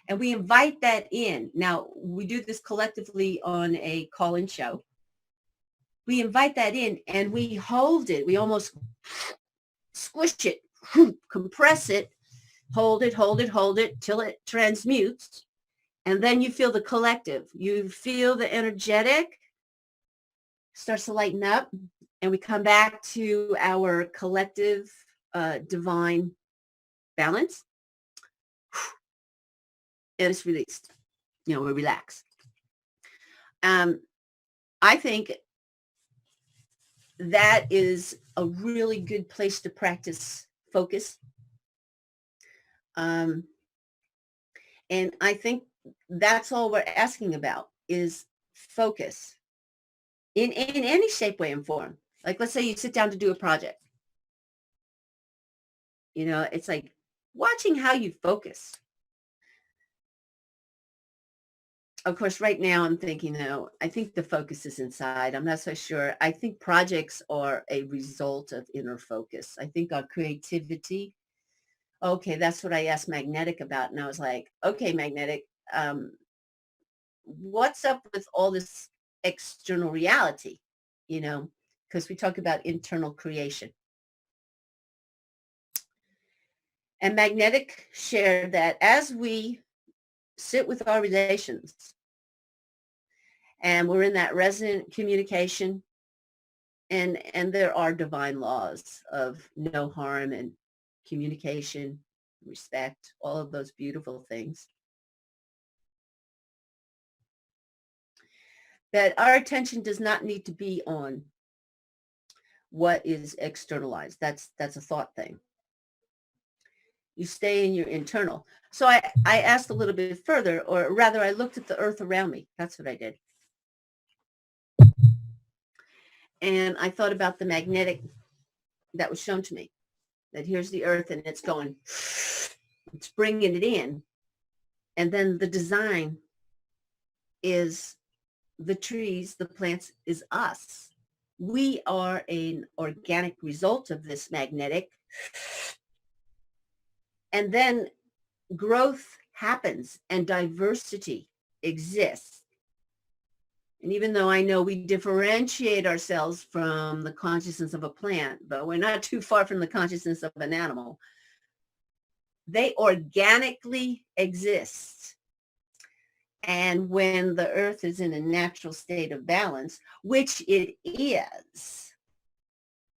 And we invite that in. Now, we do this collectively on a call-in show. We invite that in and we hold it. We almost squish it, compress it, hold it till it transmutes. And then you feel the collective. You feel the energetic starts to lighten up, and we come back to our collective divine balance. And it's released. We relax. I think that is a really good place to practice focus. And I think that's all we're asking about is focus in any shape, way, and form. Like, let's say you sit down to do a project. It's like watching how you focus. of course, right now I'm thinking, though, I think the focus is inside. I'm not so sure. I think projects are a result of inner focus. I think our creativity. Okay, that's what I asked Magnetic about. And I was like, okay, Magnetic, what's up with all this external reality? You know, because we talk about internal creation. And Magnetic shared that as we sit with our relations and we're in that resonant communication, and there are divine laws of no harm and communication, respect, all of those beautiful things, that our attention does not need to be on what is externalized. That's a thought thing. You stay in your internal. So I asked a little bit further, or rather I looked at the earth around me. That's what I did. And I thought about the magnetic that was shown to me, that here's the earth and it's going, it's bringing it in. And then the design is the trees, the plants, is us. We are an organic result of this magnetic. And then growth happens and diversity exists. And even though I know we differentiate ourselves from the consciousness of a plant, but we're not too far from the consciousness of an animal, they organically exist. And when the earth is in a natural state of balance, which it is,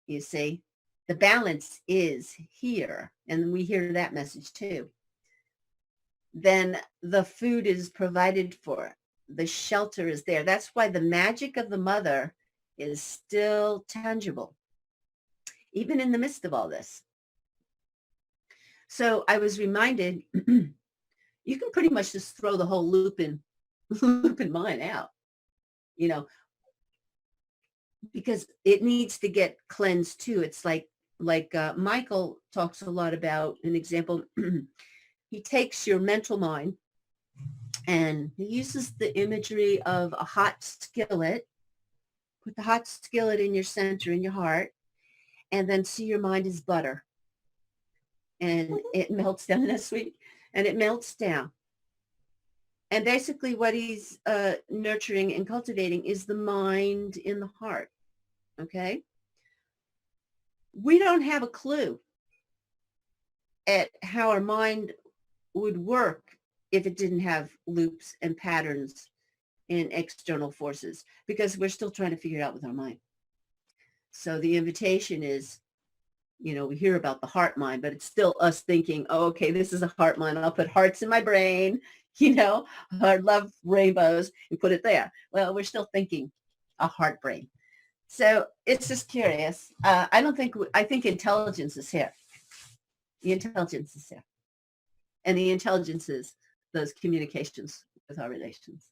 you see, the balance is here. And we hear that message too. Then the food is provided for. The shelter is there. That's why the magic of the mother is still tangible, even in the midst of all this. So I was reminded, you can pretty much just throw the whole lupin mind out, you know, because it needs to get cleansed too. It's like Michael talks a lot about an example. He takes your mental mind and he uses the imagery of a hot skillet. Put the hot skillet in your center, in your heart, and then see your mind is butter. And it melts down. That's sweet. And it melts down. And basically what he's nurturing and cultivating is the mind in the heart. Okay? We don't have a clue at how our mind would work if it didn't have loops and patterns in external forces, because we're still trying to figure it out with our mind. So the invitation is, you know, we hear about the heart mind, but it's still us thinking, oh, okay, this is a heart mind. I'll put hearts in my brain, you know, I love rainbows and put it there. Well, we're still thinking a heart brain. So it's just curious. I think intelligence is here. The intelligence is here. And the intelligence is those communications with our relations.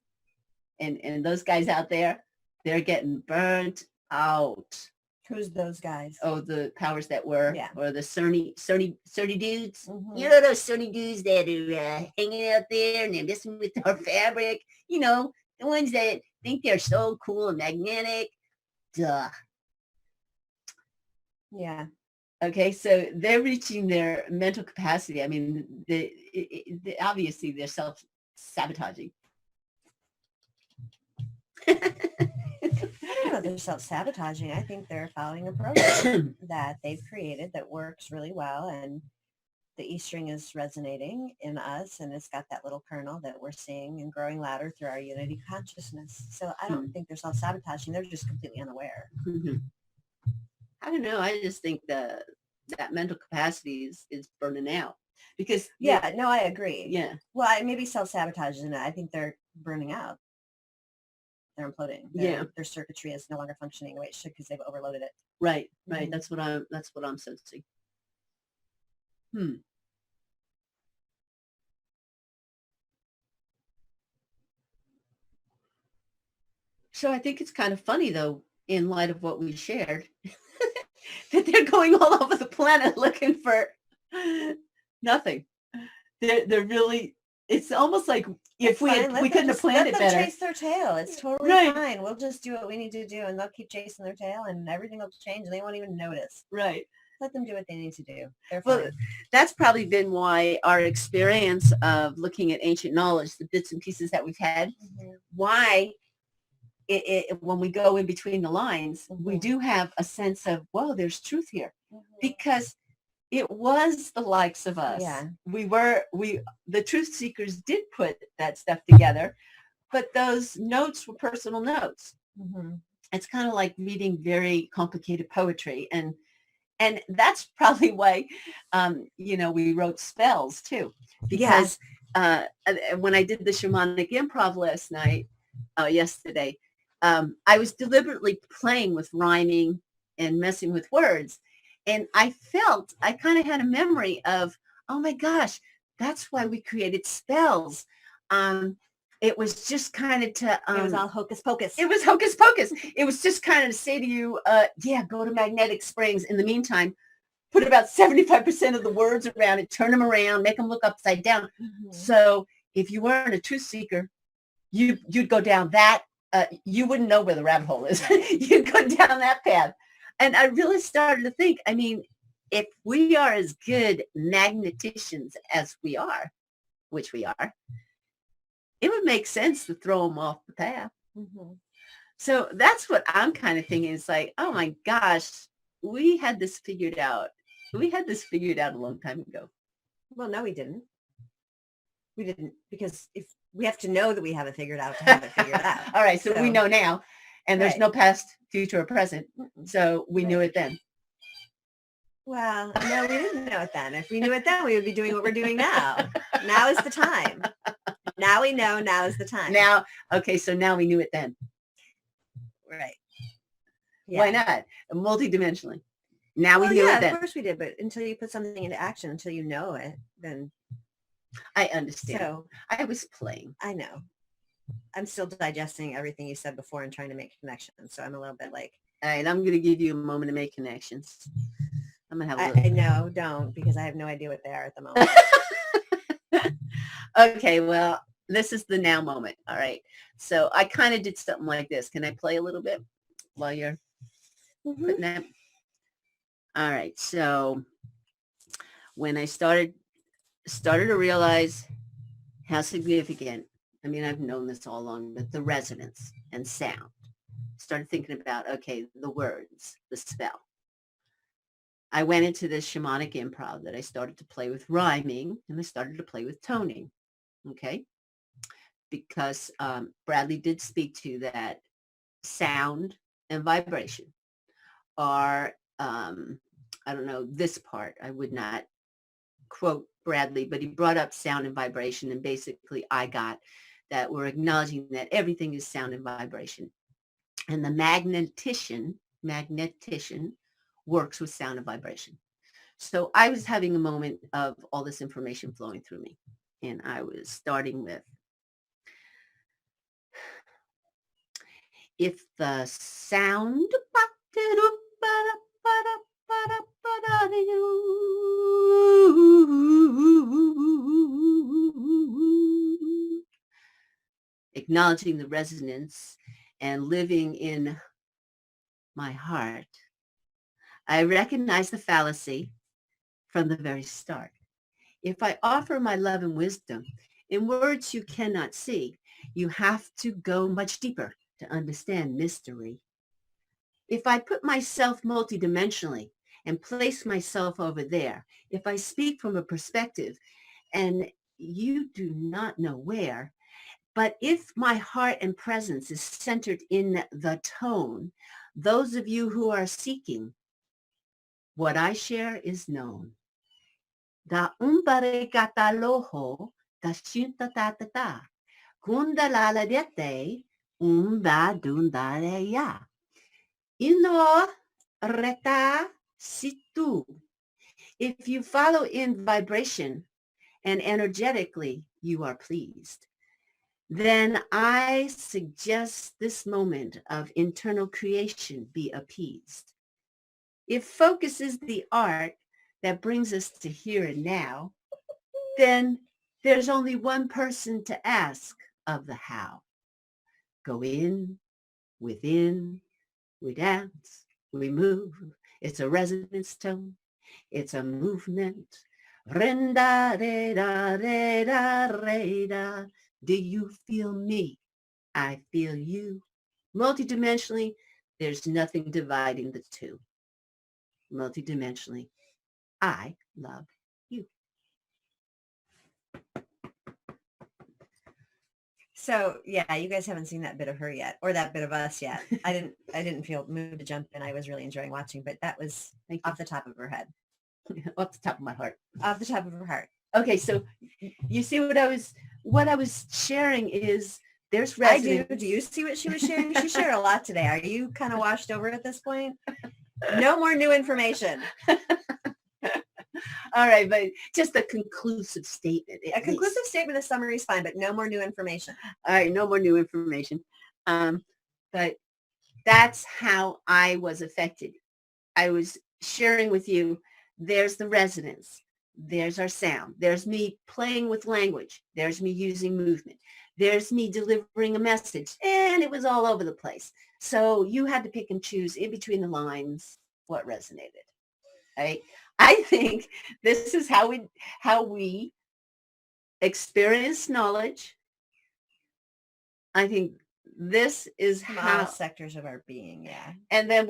And those guys out there, they're getting burnt out. Who's those guys? Oh, the powers that were, Yeah. Or the cerny dudes. Mm-hmm. You know, those cerny dudes that are hanging out there and they're messing with our fabric. You know, the ones that think they're so cool and magnetic. Duh. Yeah. Okay, so they're reaching their mental capacity. I mean, obviously they're self-sabotaging. I don't know if they're self-sabotaging. I think they're following a program that they've created that works really well, and the E string is resonating in us, and it's got that little kernel that we're seeing and growing louder through our unity consciousness. So I don't think they're self-sabotaging. They're just completely unaware. Mm-hmm. I don't know. I just think that mental capacity is burning out because No, I agree. Yeah. Well, maybe self-sabotaging. I think they're burning out. They're imploding. Their circuitry is no longer functioning the way it should because they've overloaded it. Right. Mm-hmm. That's what I'm sensing. So I think it's kind of funny though, in light of what we shared, that they're going all over the planet looking for nothing. They're really it's almost like if we couldn't have planned it let better. them chase their tail. It's totally Right. fine. We'll just do what we need to do, and they'll keep chasing their tail, and everything will change, and they won't even notice. Right. Let them do what they need to do. They're Well, fine. that's probably been why our experience of looking at ancient knowledge, the bits and pieces that we've had, why when we go in between the lines, we do have a sense of, whoa, there's truth here. Because it was the likes of us. Yeah. The truth seekers did put that stuff together, but those notes were personal notes. It's kind of like reading very complicated poetry. And that's probably why, we wrote spells too, because when I did the shamanic improv yesterday, I was deliberately playing with rhyming and messing with words. And I kind of had a memory of, oh my gosh, that's why we created spells. It was just kind of to... it was all hocus pocus. It was hocus pocus. It was just kind of to say to you, go to Magnetic Springs. In the meantime, put about 75% of the words around it, turn them around, make them look upside down. So if you weren't a truth seeker, you'd go down that. You wouldn't know where the rabbit hole is. You'd go down that path. And I really started to think, I mean, if we are as good magneticians as we are, which we are, it would make sense to throw them off the path. So that's what I'm kind of thinking. It's like, oh my gosh, we had this figured out. We had this figured out a long time ago. Well, no, we didn't. We didn't, because if we have to know that we have it figured out to have it figured out. All right. So we know now, and there's no past, future, or present. So we knew it then. Well, no, we didn't know it then. If we knew it then, we would be doing what we're doing now. Now is the time. Now we know. Now is the time. Now, okay. So now we knew it then. Right. Yeah. Why not? Multidimensionally. Now we knew it then. Of course we did. But until you put something into action, until you know it, then... I understand. So I was playing. I know. I'm still digesting everything you said before and trying to make connections. So I'm a little bit like... All right. I'm going to give you a moment to make connections. I'm going to have I know, don't, because I have no idea what they are at the moment. Okay, well, this is the now moment. All right. So I kind of did something like this. Can I play a little bit while you're putting that? All right. So when I started to realize how significant, I mean, I've known this all along, but the resonance and sound, started thinking about, okay, the words, the spell. I went into this shamanic improv that I started to play with rhyming, and I started to play with toning, okay? Because Bradley did speak to that sound and vibration are, I don't know, this part, I would not quote Bradley, but he brought up sound and vibration, and basically I got that we're acknowledging that everything is sound and vibration. And the magnetician works with sound and vibration. So I was having a moment of all this information flowing through me. And I was starting with, if the sound acknowledging the resonance and living in my heart, I recognize the fallacy from the very start. If I offer my love and wisdom in words you cannot see, you have to go much deeper to understand mystery. If I put myself multidimensionally and place myself over there, if I speak from a perspective and you do not know where, but if my heart and presence is centered in the tone, those of you who are seeking, what I share is known. Da umbare kataloho da shinta tatata. Kundalala dete umba dundare ya. Ino reta situ. If you follow in vibration and energetically you are pleased, then I suggest this moment of internal creation be appeased. If focus is the art that brings us to here and now, then There's only one person to ask of the how. Go in, within, we dance, we move. It's a resonance tone. It's a movement. Renda, re, da, re, da, re, da. Do you feel me? I feel you. Multidimensionally, there's nothing dividing the two. Multidimensionally, I love you. So yeah, you guys haven't seen that bit of her yet, or that bit of us yet. I didn't feel moved to jump in. I was really enjoying watching, but that was off the top of her head. Off the top of my heart. Off the top of her heart. Okay, so you see what I was sharing is there's resonance. I do. Do you see what she was sharing? She shared a lot today. Are you kind of washed over at this point? No more new information. All right, but just a conclusive statement. A conclusive statement, a summary is fine, but no more new information. All right, no more new information. But that's how I was affected. I was sharing with you, there's the resonance. There's our sound. There's me playing with language. There's me using movement. There's me delivering a message. And it was all over the place. So you had to pick and choose in between the lines what resonated. Right? I think this is how we experience knowledge. I think this is how all sectors of our being, yeah. And then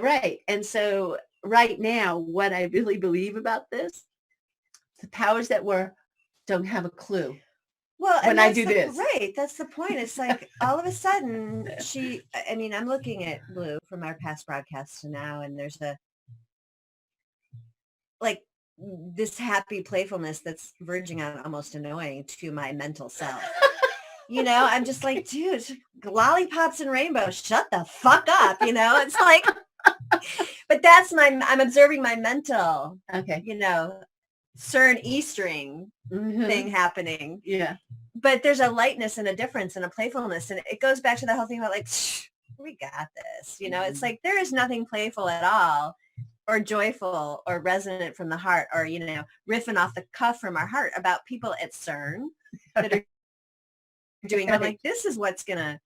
right. And so right now, what I really believe about this, the powers that were don't have a clue. Well, when I do this. Right. That's the point. It's like all of a sudden I'm looking at Blue from our past broadcasts to now, and there's this happy playfulness that's verging on almost annoying to my mental self. I'm just like, dude, lollipops and rainbows, shut the fuck up. It's like, but I'm observing my mental, okay. CERN E string thing happening. Yeah. But there's a lightness and a difference and a playfulness. And it goes back to the whole thing about like, we got this, it's like, there is nothing playful at all or joyful or resonant from the heart or, riffing off the cuff from our heart about people at CERN that are doing it. Like, this is what's going to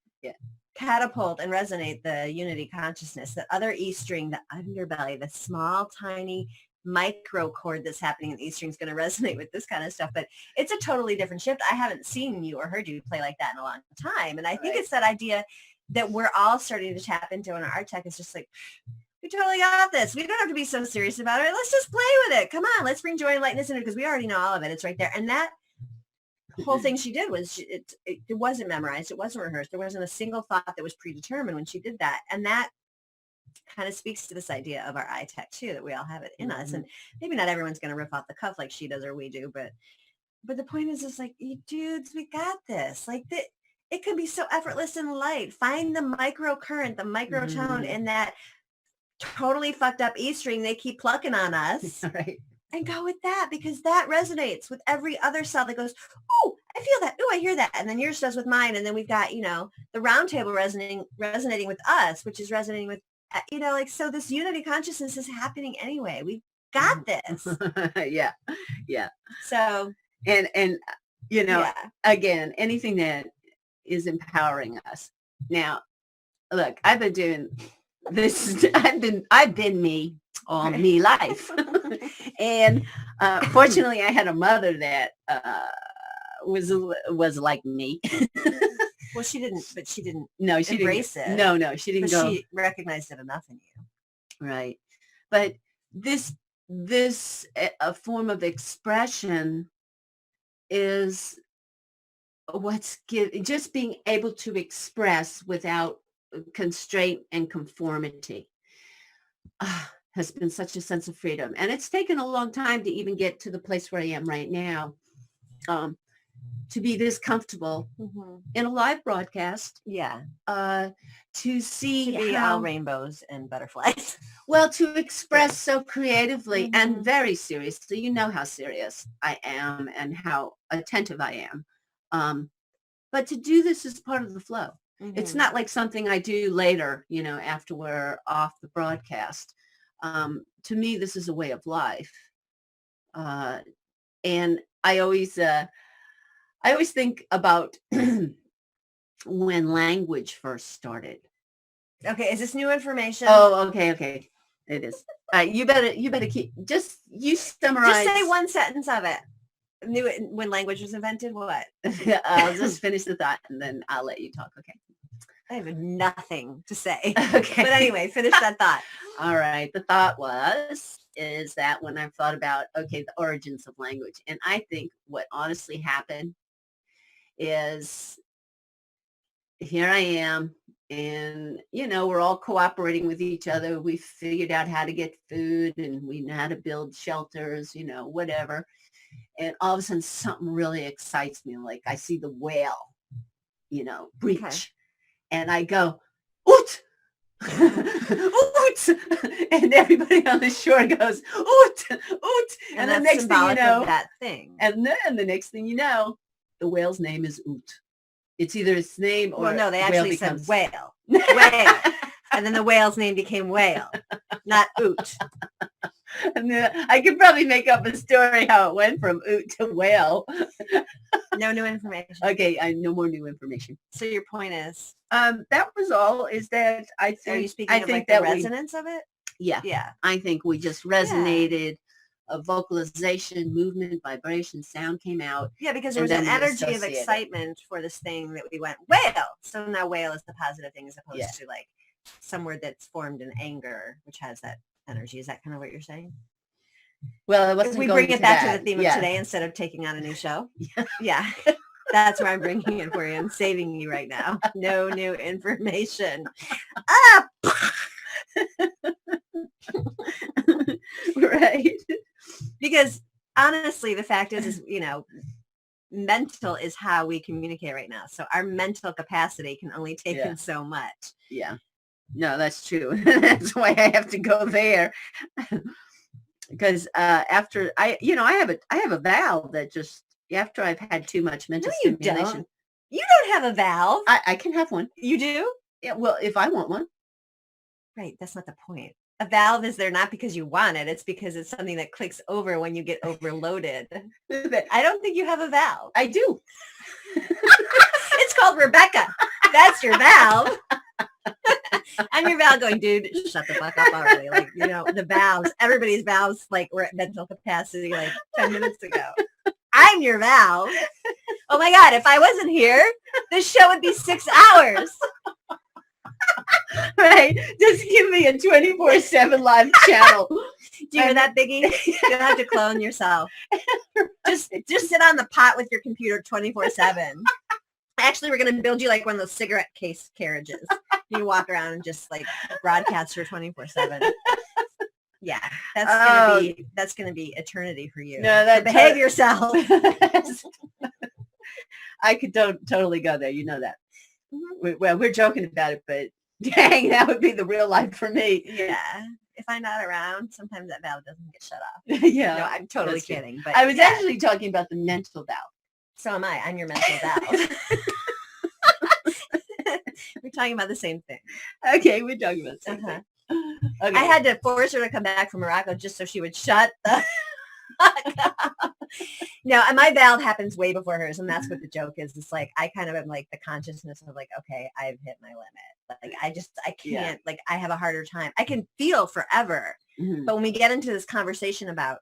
catapult and resonate the unity consciousness, the other E string, the underbelly, the small, tiny micro chord that's happening in the E string is going to resonate with this kind of stuff. But it's a totally different shift. I haven't seen you or heard you play like that in a long time. And I think it's that idea that we're all starting to tap into, and our tech is just like, we totally got this. We don't have to be so serious about it. Let's just play with it. Come on, let's bring joy and lightness in it because we already know all of it. It's right there. And that whole thing she did was it wasn't memorized. It wasn't rehearsed. There wasn't a single thought that was predetermined when she did that. And that kind of speaks to this idea of our eye tech too, that we all have it in us. And maybe not everyone's going to riff off the cuff like she does or we do, but the point is just like, you dudes, we got this. Like it can be so effortless and light. Find the micro current, the micro tone in that totally fucked up E string they keep plucking on us. Right. And go with that, because that resonates with every other cell that goes, oh, I feel that. Oh, I hear that. And then yours does with mine. And then we've got, the round table resonating with us, which is resonating with, so this unity consciousness is happening anyway. We've got this. Yeah. Yeah. So, and again, anything that is empowering us. Now, look, I've been doing this. I've been me all me life. And fortunately, I had a mother that was like me. Well, she didn't No, she embrace didn't. it. No, she didn't go. She recognized it enough in you. Right. But this a form of expression is just being able to express without constraint and conformity. Has been such a sense of freedom. And it's taken a long time to even get to the place where I am right now, to be this comfortable in a live broadcast. Yeah. To see to be all rainbows and butterflies. Well, to express so creatively and very seriously. You know how serious I am and how attentive I am. But to do this is part of the flow. It's not like something I do later, after we're off the broadcast. To me, this is a way of life. And I always I always think about when language first started. Okay, is this new information? Oh, okay. It is. You better keep, you summarize. Just say one sentence of it. When language was invented, what? I'll just finish the thought and then I'll let you talk. Okay. I have nothing to say. Okay. But anyway, finish that thought. All right. The thought is that when I've thought about, okay, the origins of language, and I think what honestly happened is here I am, and, we're all cooperating with each other. We figured out how to get food, and we know how to build shelters, whatever. And all of a sudden something really excites me. Like I see the whale, breach. Okay. And I go, oot, oot. And everybody on the shore goes, oot, oot. And the next thing you know, that thing. And then the next thing you know, the whale's name is Oot. It's either its name or no, they actually said whale. Whale. And then the whale's name became Whale, not Oot. And I could probably make up a story how it went from Oot to whale. No new information. Okay, no more new information. So your point is? That was all, is that I think... Are you speaking of like the resonance of it? Yeah. Yeah. I think we just resonated. A vocalization, movement, vibration, sound came out. Yeah, because there was an energy of excitement for this thing that we went, whale. So now whale is the positive thing as opposed to like some word that's formed in anger, which has that energy. Is that kind of what you're saying? Well, it wasn't. We bring it back to the theme of today instead of taking on a new show. Yeah. That's where I'm bringing it for you. I'm saving you right now. No new information. Right. Because honestly, the fact is, mental is how we communicate right now. So our mental capacity can only take in so much. Yeah. No, that's true. That's why I have to go there. Because after I have a valve that just, after I've had too much mental stimulation. You don't have a valve. I can have one. You do? Yeah. Well, if I want one. Right. That's not the point. A valve is there not because you want it. It's because it's something that clicks over when you get overloaded. I don't think you have a valve. I do. It's called Rebecca. That's your valve. I'm your valve going, dude, shut the fuck up already. Like, the valves, everybody's valves like were at mental capacity like 10 minutes ago. I'm your valve. Oh my God, if I wasn't here, this show would be 6 hours. Right. Just give me a 24/7 live channel. Do you hear that, Biggie? You don't have to clone yourself. Just sit on the pot with your computer 24/7. Actually, we're going to build you like one of those cigarette case carriages. You walk around and just like broadcast for 24/7. Yeah, that's gonna be eternity for you. No, so behave yourself. I could totally go there. You know that. Mm-hmm. We're joking about it, but dang, that would be the real life for me. Yeah. If I'm not around, sometimes that valve doesn't get shut off. Yeah. No, I'm totally kidding. But I was actually talking about the mental valve. So am I. I'm your mental valve. We're talking about the same thing. Okay, we're talking about the same thing. Okay. I had to force her to come back from Morocco just so she would shut the No, and my valve happens way before hers, and that's what the joke is. It's like I kind of am like the consciousness of like, okay, I've hit my limit. Like I can't, like I have a harder time. I can feel forever. Mm-hmm. But when we get into this conversation about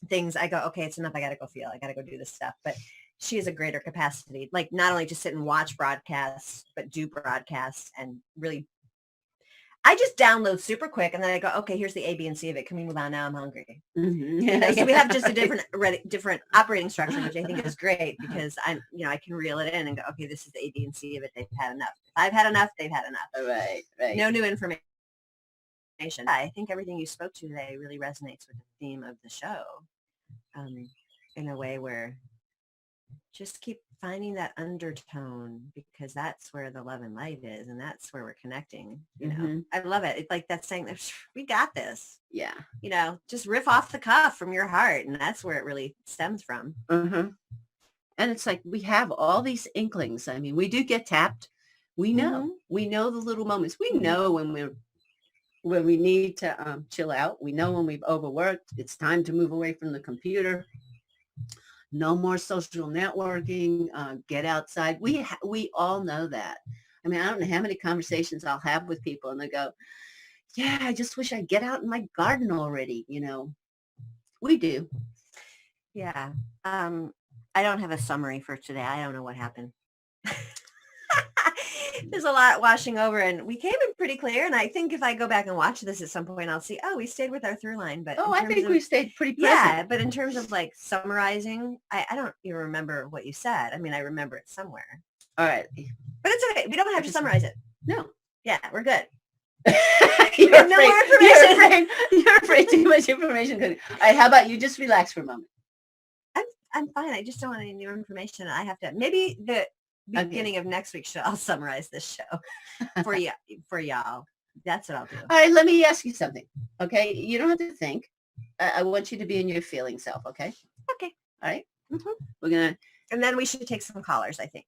things, I go, okay, it's enough. I got to go feel. I got to go do this stuff. But she has a greater capacity, like not only just sit and watch broadcasts, but do broadcasts and really, I just download super quick and then I go, okay, here's the A, B, and C of it. Can we move on now? I'm hungry. Mm-hmm. So we have just a different operating structure, which I think is great because I can reel it in and go, okay, this is the A, B, and C of it. They've had enough. If I've had enough, they've had enough. Right. No new information. I think everything you spoke to today really resonates with the theme of the show in a way where just keep finding that undertone because that's where the love and light is and that's where we're connecting. You know, I love it. It's like that saying that we got this. Yeah. Just riff off the cuff from your heart. And that's where it really stems from. Mm-hmm. And it's like we have all these inklings. I mean, we do get tapped. We know. We know the little moments. We know when we need to chill out. We know when we've overworked. It's time to move away from the computer. no more social networking, get outside. We all know that. I mean, I don't know how many conversations I'll have with people and they go, yeah, I just wish I'd get out in my garden already. We do. Yeah. I don't have a summary for today. I don't know what happened. There's a lot washing over, and we came in pretty clear. And I think if I go back and watch this at some point, I'll see, we stayed with our through line. But I think we stayed pretty present. Yeah, but in terms of like summarizing, I don't even remember what you said. I mean, I remember it somewhere. All right. But it's okay. We don't have to summarize it. No. Yeah, we're good. You're no more information. You're afraid too much information. All right, how about you just relax for a moment? I'm fine. I just don't want any new information. I have to, maybe the beginning of next week I'll summarize this show for y'all. That's what I'll do. All right, let me ask you something. Okay, you don't have to think. I want you to be in your feeling self. Okay. Okay. All right. Mm-hmm. We're gonna, and then we should take some callers, I think.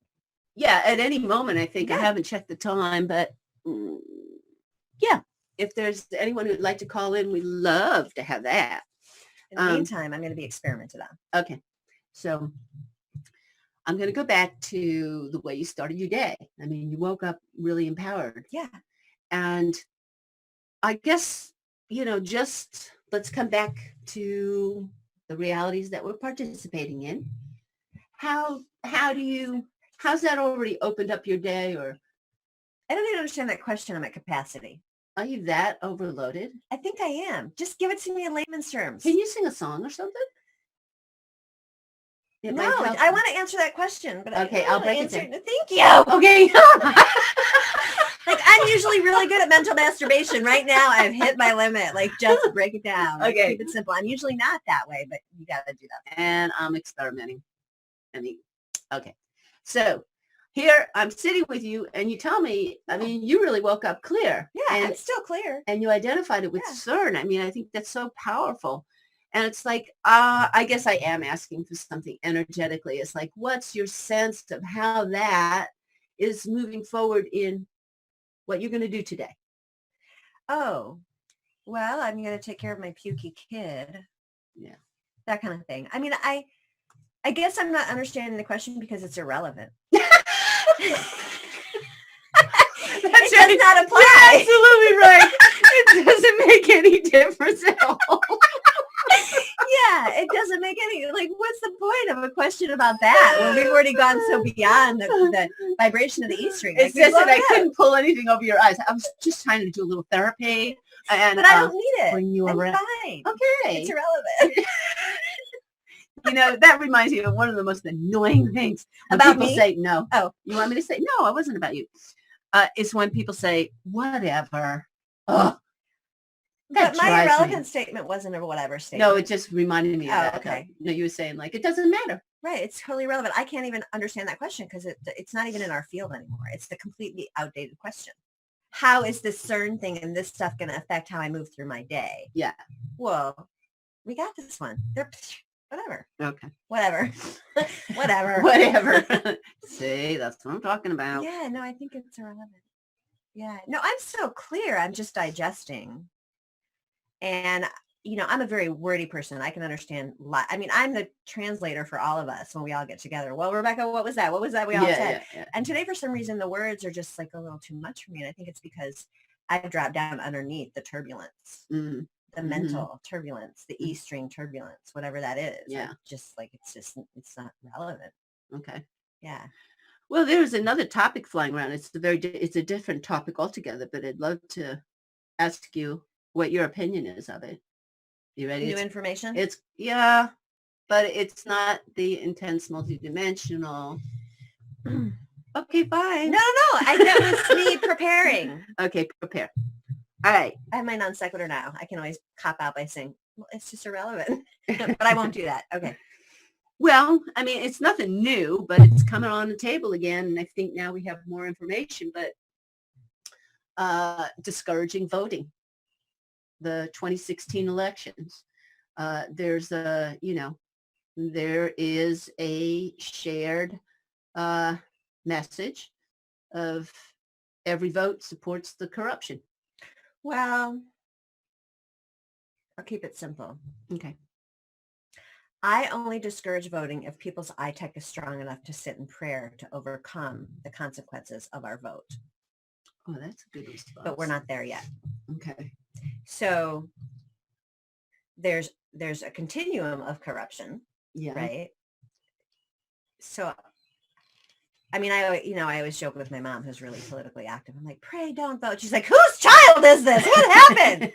Yeah, at any moment. I think. Yeah. I haven't checked the time, but yeah, if there's anyone who'd like to call in, we'd love to have that. In the meantime, I'm going to be experimented on. Okay. So I'm going to go back to the way you started your day. I mean, you woke up really empowered. Yeah. And I guess, just let's come back to the realities that we're participating in. How's that already opened up your day? Or I don't even understand that question. I'm at capacity. Are you that overloaded? I think I am. Just give it to me in layman's terms. Can you sing a song or something? No, I want to answer that question, but okay, I'll break it down. Thank you. Okay. Like, I'm usually really good at mental masturbation. Right now, I've hit my limit. Like, just break it down. Okay. Keep it simple. I'm usually not that way, but you got to do that. And I'm experimenting. Okay. So here I'm sitting with you and you tell me, I mean, you really woke up clear. Yeah, and I'm still clear. And you identified it with CERN. I mean, I think that's so powerful. And it's like, I guess I am asking for something energetically. It's like, what's your sense of how that is moving forward in what you're going to do today? Oh, well, I'm going to take care of my pukey kid. Yeah. That kind of thing. I mean, I guess I'm not understanding the question because it's irrelevant. It does not apply. You're absolutely right. It doesn't make any difference at all. Yeah, it doesn't make any, like, what's the point of a question about that when we've already gone so beyond the vibration of the E string? It's just that I couldn't pull anything over your eyes. I was just trying to do a little therapy. But I don't need it. Bring you around. Fine. Okay. It's irrelevant. That reminds me of one of the most annoying things. When about people me? say no. Oh. You want me to say, no, it wasn't about you. It's when people say, whatever. Oh. But my irrelevant statement wasn't a whatever statement. No, it just reminded me of that. Okay. No, you were saying like, it doesn't matter. Right. It's totally irrelevant. I can't even understand that question because it's not even in our field anymore. It's the completely outdated question. How is this CERN thing and this stuff going to affect how I move through my day? Yeah. Well, we got this one. Whatever. Okay. Whatever. Whatever. Whatever. See, that's what I'm talking about. Yeah. No, I think it's irrelevant. Yeah. No, I'm so clear. I'm just digesting. And, I'm a very wordy person. I can understand. I mean, I'm the translator for all of us when we all get together. Well, Rebecca, what was that? What was that we all said? Yeah. And today, for some reason, the words are just like a little too much for me. And I think it's because I've dropped down underneath the turbulence, the mental turbulence, the E string turbulence, whatever that is. Yeah. It's not relevant. Okay. Yeah. Well, there's another topic flying around. It's a different topic altogether, but I'd love to ask you what your opinion is of it. You ready? New information? But it's not the intense multidimensional. Okay, fine. No. That was me preparing. Okay, prepare. All right. I have my non sequitur now. I can always cop out by saying, well, it's just irrelevant. But I won't do that. Okay. Well, I mean, it's nothing new, but it's coming on the table again. And I think now we have more information, but discouraging voting. The 2016 elections. There is a shared message of every vote supports the corruption. Well, I'll keep it simple. Okay. I only discourage voting if people's eye tech is strong enough to sit in prayer to overcome the consequences of our vote. Oh, that's a good response. But we're not there yet. Okay. So there's a continuum of corruption, Yeah. right? So, I mean, I always joke with my mom, who's really politically active. I'm like, pray don't vote. She's like, whose child is this? What happened?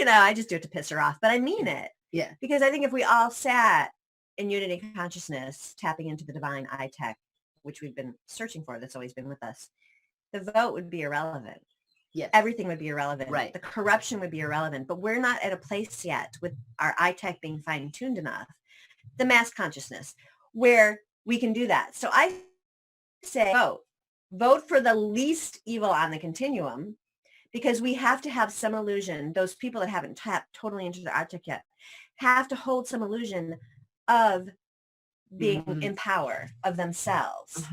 I just do it to piss her off, but I mean it. Yeah. Because I think if we all sat in unity consciousness, tapping into the divine eye tech, which we've been searching for, that's always been with us, the vote would be irrelevant. Yes. Everything would be irrelevant. Right. The corruption would be irrelevant, but we're not at a place yet with our eye tech being fine-tuned enough, the mass consciousness, where we can do that. So I say vote for the least evil on the continuum, because we have to have some illusion. Those people that haven't tapped totally into their eye tech yet have to hold some illusion of being in power of themselves.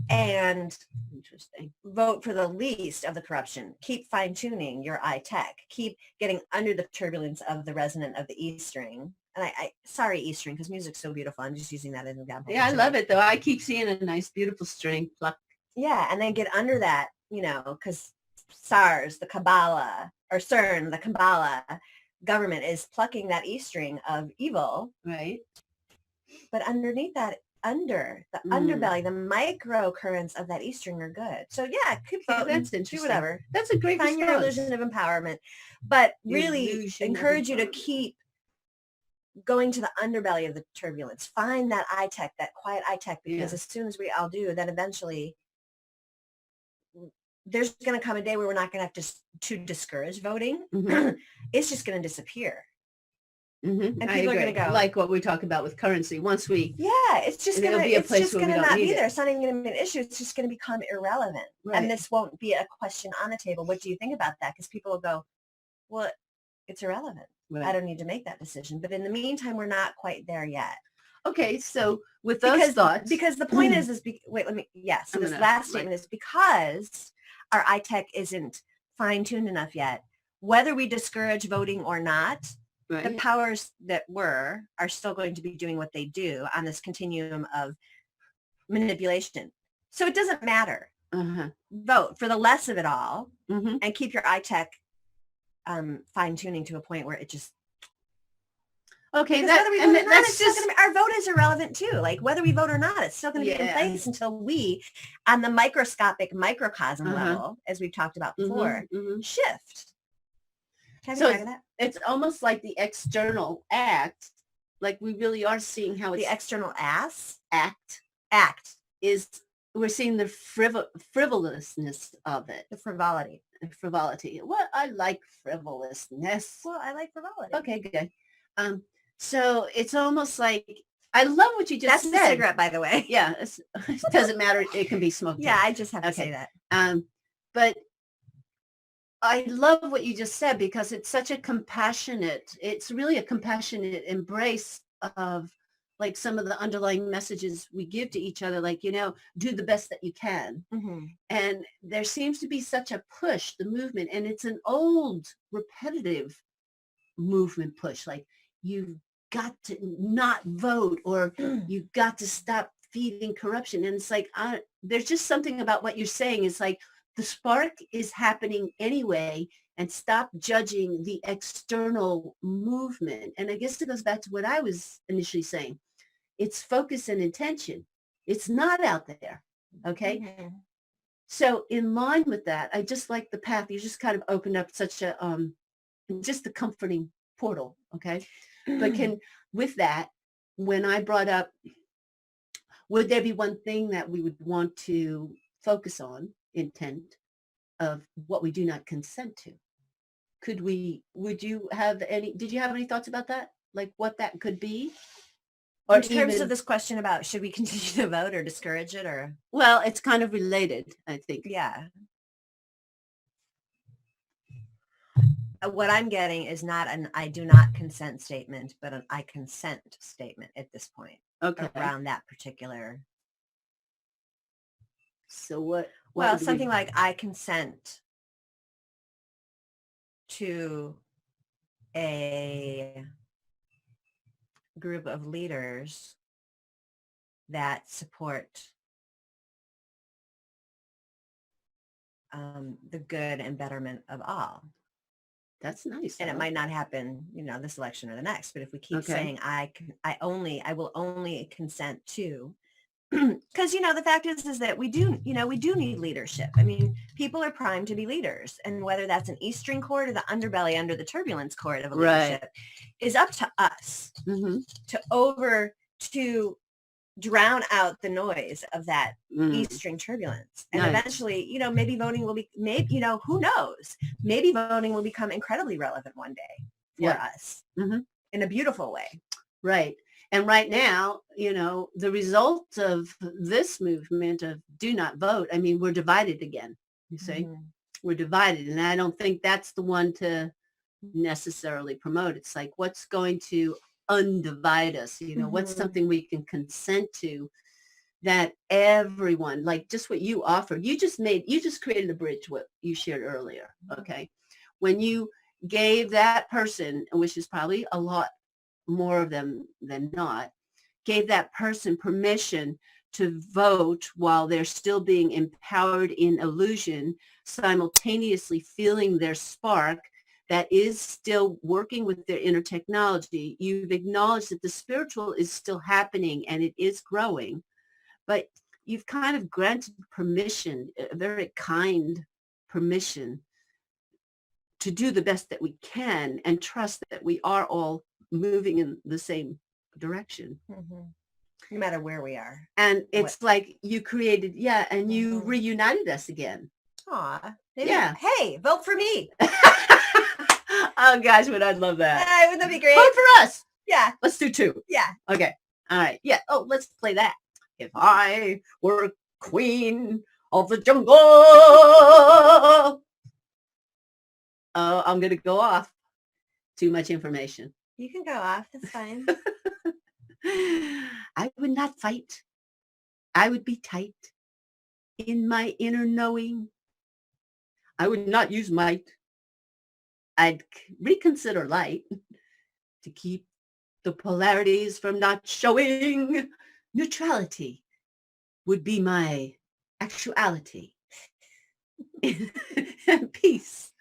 And interesting. Vote for the least of the corruption. Keep fine-tuning your eye tech. Keep getting under the turbulence of the resonant of the E string. And sorry, E string, because music's so beautiful. I'm just using that as an example. Yeah, I love it though. I keep seeing a nice, beautiful string. Pluck. Yeah, and then get under that, because SARS, the Kabbalah, or CERN, the Kabbalah government is plucking that E string of evil. Right. But underneath that, under the underbelly, the micro currents of that E string are good. So yeah, keep voting, that's interesting. do whatever. That's a great Find response. your illusion of empowerment, but really encourage you to keep going to the underbelly of the turbulence. Find that eye tech, that quiet eye tech, because as soon as we all do, then eventually there's going to come a day where we're not going to have to discourage voting. It's just going to disappear. And people are going to go like what we talk about with currency. Once we it's just going to be a place where we don't not need be it. there. It's not even going to be an issue. It's just going to become irrelevant. Right. And this won't be a question on the table. What do you think about that? Because people will go, well, it's irrelevant. Right. I don't need to make that decision. But in the meantime, we're not quite there yet. Okay, so with those thoughts, because the point is wait, let me. So this last statement is because our eye tech isn't fine-tuned enough yet. Whether we discourage voting or not, the powers that are still going to be doing what they do on this continuum of manipulation. So it doesn't matter. Vote for the less of it all and keep your eye tech fine-tuning to a point where it just okay. It's just gonna be, our vote is irrelevant too. Like whether we vote or not, it's still going to be in place until we, on the microscopic microcosm level, as we've talked about before, shift. So it's almost like the external act, like we really are seeing how it's the external act is, we're seeing the frivolousness of it. The frivolity. Well, I like frivolousness. Well, I like frivolity. Okay, good. So it's almost like, I love what you just said. That's the cigarette, by the way. Yeah, it doesn't matter. It can be smoked. Yeah, I just have to say that. But I love what you just said, because it's such a it's really a compassionate embrace of like some of the underlying messages we give to each other, like, do the best that you can. And there seems to be such a push, the movement, and it's an old repetitive movement push. Like, you've got to not vote, or you've got to stop feeding corruption. And it's like, there's just something about what you're saying. It's like, the spark is happening anyway, and stop judging the external movement. And I guess it goes back to what I was initially saying. It's focus and intention. It's not out there. Okay. So in line with that, I just like the path. You just kind of opened up such a, just a comforting portal. Okay. But with that, when I brought up, would there be one thing that we would want to focus on, intent of what we do not consent to? Did you have any thoughts about that? Like what that could be? Or in terms of this question about should we continue to vote or discourage it, or? Well, it's kind of related, I think. Yeah. What I'm getting is not an I do not consent statement, but an I consent statement at this point. Okay. Around that particular. So what well, something like I consent to a group of leaders that support the good and betterment of all. That's nice. And it might not happen, this election or the next, but if we keep Okay. saying, I will only consent to, because, the fact is that we do need leadership. I mean, people are primed to be leaders, and whether that's an E string chord or the underbelly under the turbulence chord of a leadership is up to us to drown out the noise of that E string turbulence. And eventually, maybe voting will be, who knows? Maybe voting will become incredibly relevant one day for us in a beautiful way. Right. And right now, the result of this movement of do not vote, I mean, we're divided again, you see? We're divided. And I don't think that's the one to necessarily promote. It's like, what's going to undivide us? What's something we can consent to that everyone, like just what you offered, you just created a bridge, what you shared earlier. Okay. When you gave that person, which is probably a lot more of them than not, gave that person permission to vote while they're still being empowered in illusion, simultaneously feeling their spark that is still working with their inner technology. You've acknowledged that the spiritual is still happening and it is growing, but you've kind of granted permission, a very kind permission, to do the best that we can and trust that we are all moving in the same direction. No matter where we are. And it's like you created, and you reunited us again. Aw. Hey, vote for me. Oh gosh, would I love that. Wouldn't that be great? Vote for us. Yeah. Let's do 2. Yeah. Okay. All right. Yeah. Oh, let's play that. If I were queen of the jungle. Oh, I'm going to go off. Too much information. You can go off. That's fine. I would not fight. I would be tight in my inner knowing. I would not use might. I'd reconsider light to keep the polarities from not showing. Neutrality would be my actuality. And peace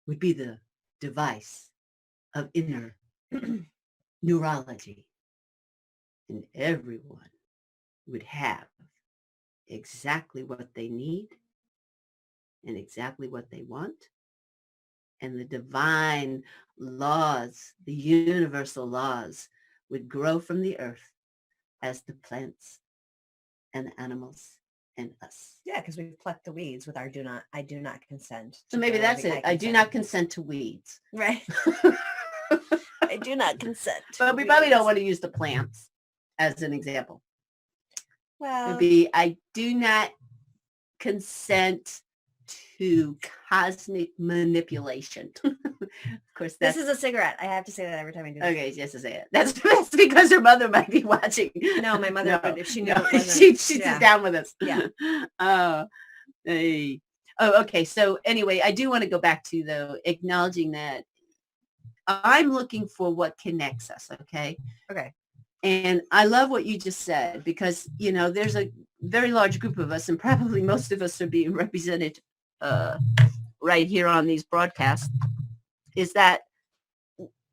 would be the device of inner neurology. And everyone would have exactly what they need and exactly what they want. And the divine laws, the universal laws, would grow from the earth as the plants and the animals and us. Yeah, because we've plucked the weeds with our I do not consent. So maybe that's it. I do not consent to weeds. Right. I do not consent. But we probably don't want to use the plants as an example. Well, It would be, I do not consent to cosmic manipulation. Of course, this is a cigarette. I have to say that every time I do this. Okay, yes, to say it. That's because her mother might be watching. No, my mother would, if she knew. She sits down with us. Yeah. Okay. So anyway, I do want to go back to, though, acknowledging that I'm looking for what connects us. Okay. And I love what you just said, because, there's a very large group of us, and probably most of us are being represented right here on these broadcasts, is that,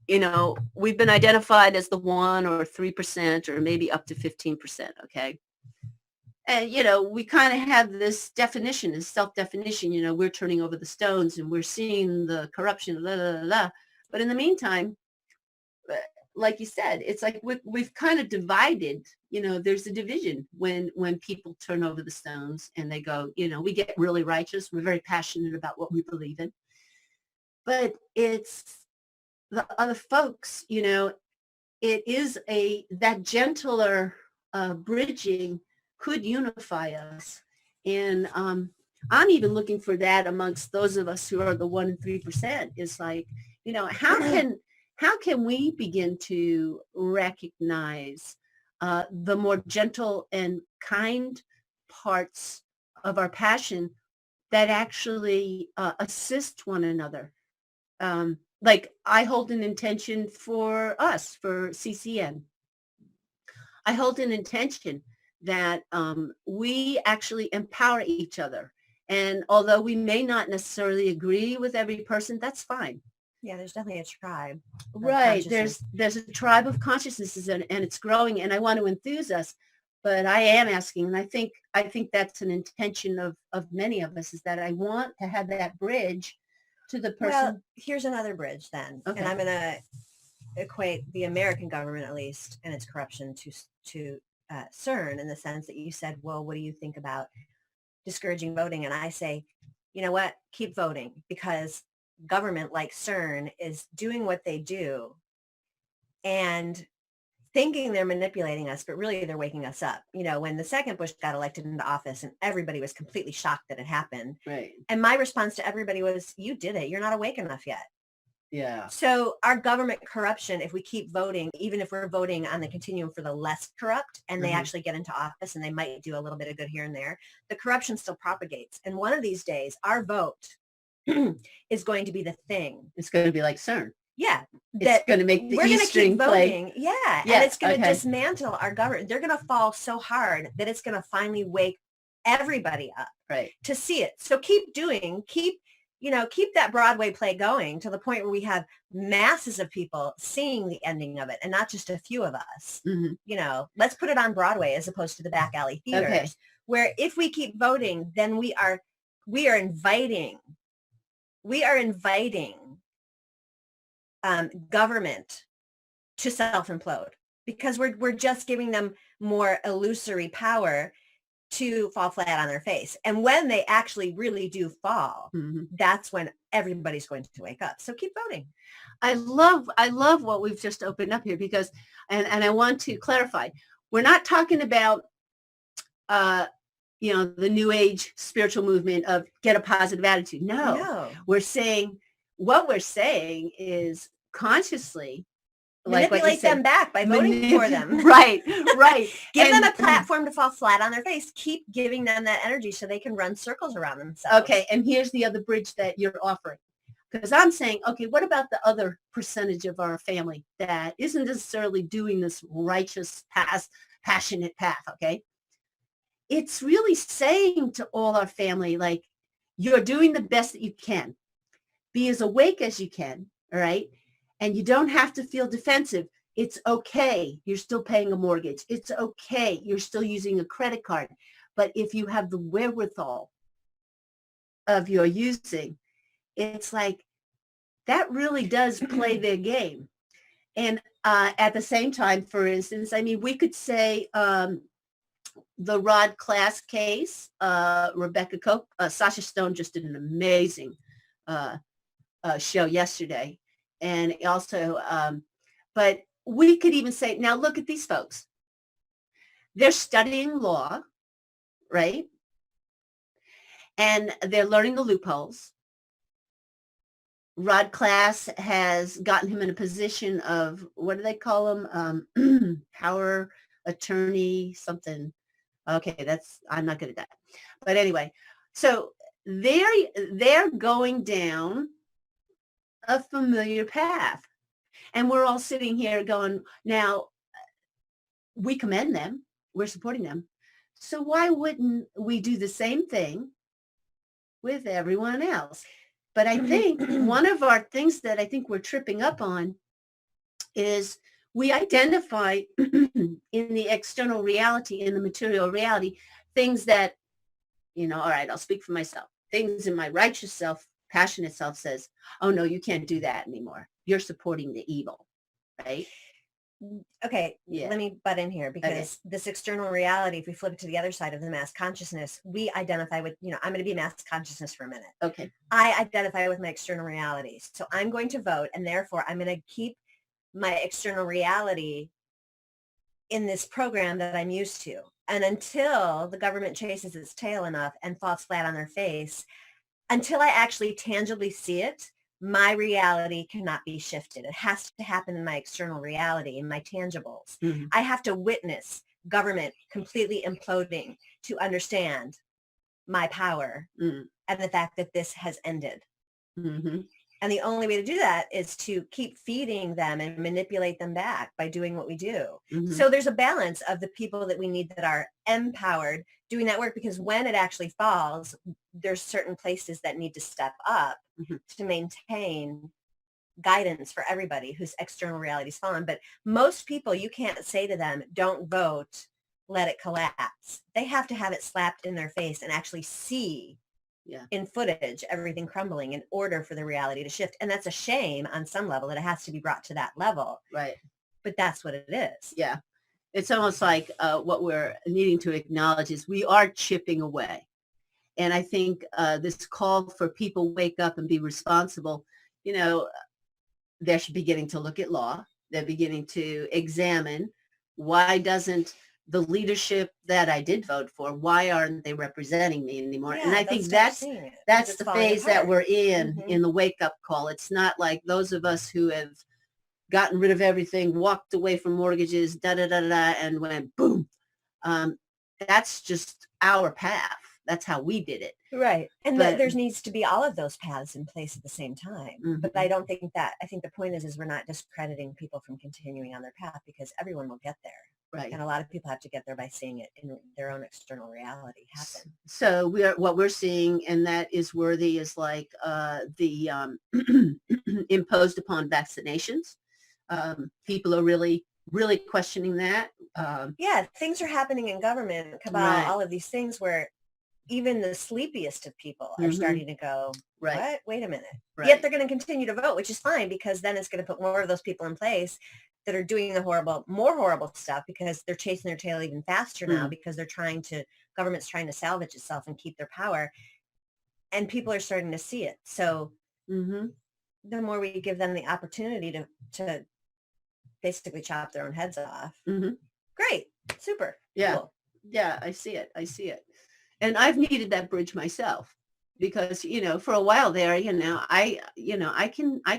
we've been identified as the 1 or 3% or maybe up to 15%. Okay. And, we kind of have this definition, this self-definition, we're turning over the stones and we're seeing the corruption, blah, blah, blah, blah. But in the meantime, like you said, it's like we've kind of divided, there's a division when people turn over the stones and they go, we get really righteous. We're very passionate about what we believe in. But it's the other folks, it is that gentler bridging could unify us. And I'm even looking for that amongst those of us who are the 1 and 3%. Is like, how can we begin to recognize the more gentle and kind parts of our passion that actually assist one another? like I hold an intention for us, for CCN. I hold an intention that we actually empower each other. And although we may not necessarily agree with every person, that's fine. Yeah, there's definitely a tribe. Right. There's a tribe of consciousnesses and it's growing, and I want to enthuse us. But I am asking, and I think that's an intention of many of us, is that I want to have that bridge to the person. Well, here's another bridge then. Okay. And I'm going to equate the American government, at least, and its corruption to CERN, in the sense that you said, well, what do you think about discouraging voting? And I say, you know what, keep voting, because government like CERN is doing what they do and thinking they're manipulating us, but really they're waking us up. You know, when the second Bush got elected into office and everybody was completely shocked that it happened. Right. And my response to everybody was, you did it. You're not awake enough yet. Yeah. So our government corruption, if we keep voting, even if we're voting on the continuum for the less corrupt, and they actually get into office and they might do a little bit of good here and there, the corruption still propagates. And one of these days, our vote is going to be the thing. It's going to be like CERN. Yeah. It's going to make the we're E going to string keep play. voting. Yeah. And it's going to dismantle our government. They're going to fall so hard that it's going to finally wake everybody up to see it. So keep that Broadway play going to the point where we have masses of people seeing the ending of it and not just a few of us. You know, let's put it on Broadway as opposed to the back alley theaters, where if we keep voting, then we are inviting government to self-implode, because we're just giving them more illusory power to fall flat on their face. And when they actually really do fall, that's when everybody's going to wake up. So keep voting. I love what we've just opened up here, because, and I want to clarify, we're not talking about, the new age spiritual movement of get a positive attitude. No. What we're saying is consciously manipulate them back by voting for them. Right. Give them a platform to fall flat on their face. Keep giving them that energy so they can run circles around themselves. Okay. And here's the other bridge that you're offering. Because I'm saying, okay, what about the other percentage of our family that isn't necessarily doing this righteous, passionate path, okay? It's really saying to all our family, like, you're doing the best that you can. Be as awake as you can, all right? And you don't have to feel defensive. It's okay. You're still paying a mortgage. It's okay. You're still using a credit card. But if you have the wherewithal of your using, it's like that really does play their game. And at the same time, for instance, I mean, we could say the Rod Class case, Rebecca Koch, Sasha Stone just did an amazing show yesterday. And also, but we could even say, now look at these folks. They're studying law, right? And they're learning the loopholes. Rod Class has gotten him in a position of, what do they call him? Power attorney, something. Okay, I'm not good at that. But anyway, so they're going down a familiar path. And we're all sitting here going, now, we commend them. We're supporting them. So why wouldn't we do the same thing with everyone else? But I think one of our things that I think we're tripping up on is we identify in the external reality, in the material reality, things that, all right, I'll speak for myself. Things in my righteous self, passionate self says, oh, no, you can't do that anymore. You're supporting the evil, right? Okay, let me butt in here, because this external reality, if we flip it to the other side of the mass consciousness, we identify with, I'm going to be mass consciousness for a minute. Okay. I identify with my external realities. So I'm going to vote, and therefore I'm going to keep my external reality in this program that I'm used to. And until the government chases its tail enough and falls flat on their face, until I actually tangibly see it, my reality cannot be shifted. It has to happen in my external reality, in my tangibles. I have to witness government completely imploding to understand my power and the fact that this has ended. And the only way to do that is to keep feeding them and manipulate them back by doing what we do. Mhm. So there's a balance of the people that we need that are empowered doing that work, because when it actually falls, there's certain places that need to step up Mhm. to maintain guidance for everybody whose external reality's fallen. But most people, you can't say to them, don't vote, let it collapse. They have to have it slapped in their face and actually see Yeah. in footage everything crumbling in order for the reality to shift. And that's a shame on some level that it has to be brought to that level, Right. but that's what it is. Yeah. It's almost like what we're needing to acknowledge is we are chipping away. And I think this call for people wake up and be responsible, you know, they're beginning to look at law. They're beginning to examine, why doesn't the leadership that I did vote for, why aren't they representing me anymore? And Yeah, I they'll think start that's seeing it, 'cause that's it's the falling phase that apart. we're in Mhm. the wake up call. It's not like those of us who have gotten rid of everything, walked away from mortgages, da da da da, da, and went boom. That's just our path. That's how we did it. Right. And But there needs to be all of those paths in place at the same time. But I Mhm. don't think that, I think the point is we're not discrediting people from continuing on their path, because everyone will get there. Right. And a lot of people have to get there by seeing it in their own external reality happen. So what we're seeing, and that is worthy, is like the imposed upon vaccinations. People are really questioning that. Yeah, things are happening in government, cabal, Right. all of these things where even the sleepiest of people are Mhm. starting to go, Right. what? Wait a minute. Right. Yet they're going to continue to vote, which is fine, because then it's going to put more of those people in place that are doing the more horrible stuff, because they're chasing their tail even faster now, Mm. because government's trying to salvage itself and keep their power. And people are starting to see it. So Mm-hmm. the more we give them the opportunity to basically chop their own heads off. Mm-hmm. Great. Super. Yeah. Cool. Yeah, I see it. And I've needed that bridge myself, because, for a while there, I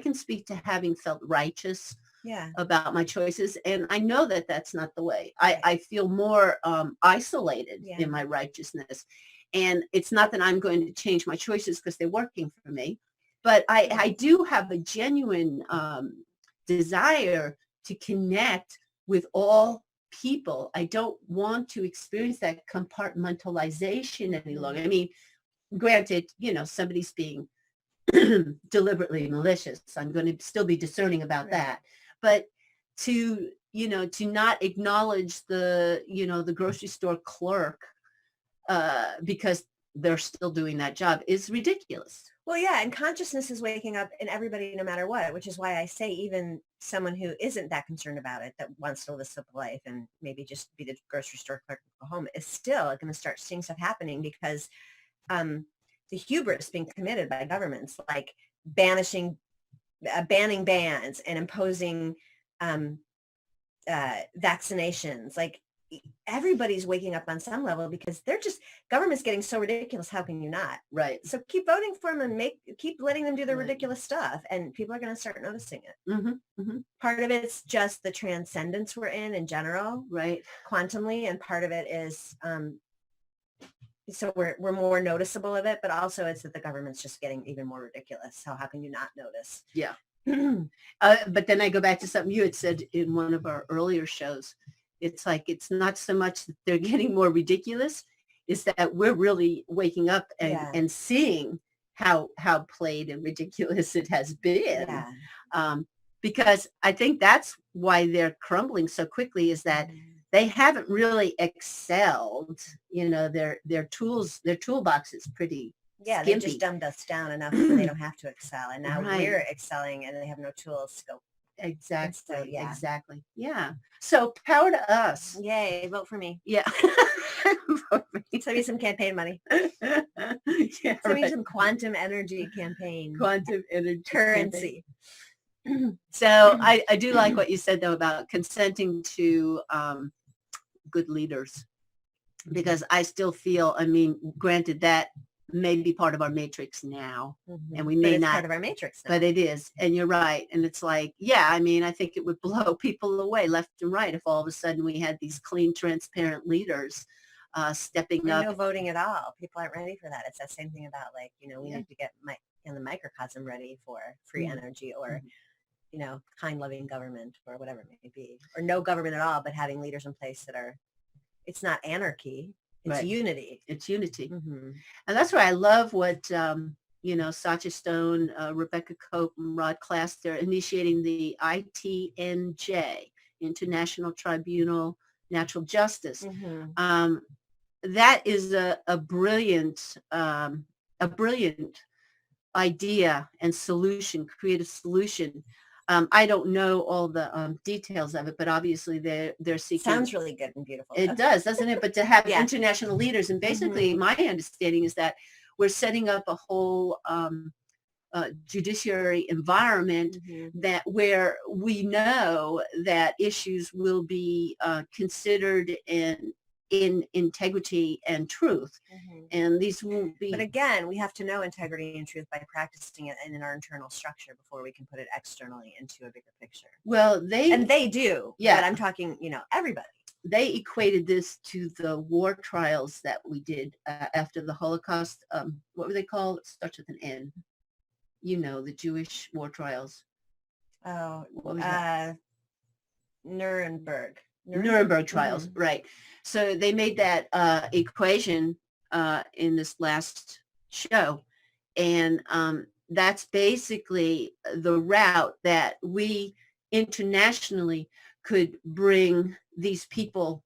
can speak to having felt righteous Yeah. about my choices. And I know that that's not the way. Right. I feel more isolated Yeah. in my righteousness. And it's not that I'm going to change my choices because they're working for me, but I do have a genuine desire to connect with all people. I don't want to experience that compartmentalization any longer. I mean, granted, somebody's being deliberately malicious. I'm going to still be discerning about Right. that. But to not acknowledge the grocery store clerk because they're still doing that job is ridiculous. Well, yeah, and consciousness is waking up in everybody no matter what, which is why I say even someone who isn't that concerned about it, that wants to live a simple life and maybe just be the grocery store clerk and go home, is still going to start seeing stuff happening, because the hubris being committed by governments, like banning bans and imposing vaccinations, like everybody's waking up on some level, because government's getting so ridiculous. How can you not? Right. So keep voting for them and keep letting them do their Right. ridiculous stuff, and people are going to start noticing it. Mm-hmm. Mm-hmm. Part of it's just the transcendence we're in general, Right. quantumly, and part of it is so we're more noticeable of it, but also it's that the government's just getting even more ridiculous. So how can you not notice? Yeah. But then I go back to something you had said in one of our earlier shows. It's like, it's not so much that they're getting more ridiculous, is that we're really waking up and seeing how played and ridiculous it has been. Yeah. Because I think that's why they're crumbling so quickly, is that they haven't really excelled. Their toolbox is pretty Yeah, skimpy. they just dumbed us down enough where they don't have to excel, and now Right. we're excelling and they have no tools to go. Exactly. So, yeah. Exactly. Yeah. So power to us. Yay, vote for me. Yeah. Send me some campaign money. Yeah, Send me right. some quantum energy campaign Quantum energy currency. So I do like what you said, though, about consenting to good leaders, because I still feel, granted, that may be part of our matrix now, and we may But it's not. part of our matrix now. But it is, and you're right. And it's like, yeah, I think it would blow people away left and right if all of a sudden we had these clean, transparent leaders stepping up. No voting at all. People aren't ready for that. It's that same thing about we need to get in the microcosm ready for free energy or, you know, kind, loving government or whatever it may be, or no government at all, but having leaders in place that are, it's not anarchy, it's unity. It's unity. Mm-hmm. And that's why I love what, you know, Sacha Stone, Rebecca Cope, and Rod Class, they're initiating the ITNJ, International Tribunal Natural Justice. Mm-hmm. That is a brilliant idea and solution, creative solution. I don't know all the details of it, but obviously they're seeking. Sounds really good and beautiful. It does, doesn't it? But to have Yeah. international leaders, and basically my understanding is that we're setting up a whole judiciary environment that where we know that issues will be considered in integrity and truth, and these won't be. But again, we have to know integrity and truth by practicing it in our internal structure before we can put it externally into a bigger picture. Well, they do. Yeah, but I'm talking, you know, everybody. They equated this to the war trials that we did after the Holocaust. What were they called? It starts with an N. You know, the Jewish war trials. Oh, Nuremberg trials, right. So they made that equation in this last show. And that's basically the route that we internationally could bring these people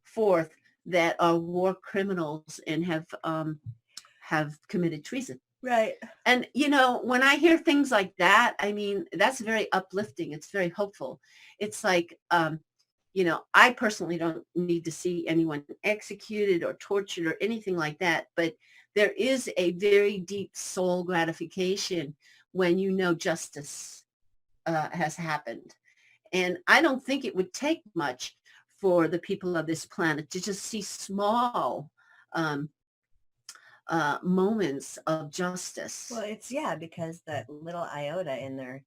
forth that are war criminals and have committed treason. Right. And, you know, when I hear things like that, I mean, that's very uplifting. It's very hopeful. It's like, you know, I personally don't need to see anyone executed or tortured or anything like that. But there is a very deep soul gratification when you know justice has happened. And I don't think it would take much for the people of this planet to just see small moments of justice. Well, it's, because that little iota in their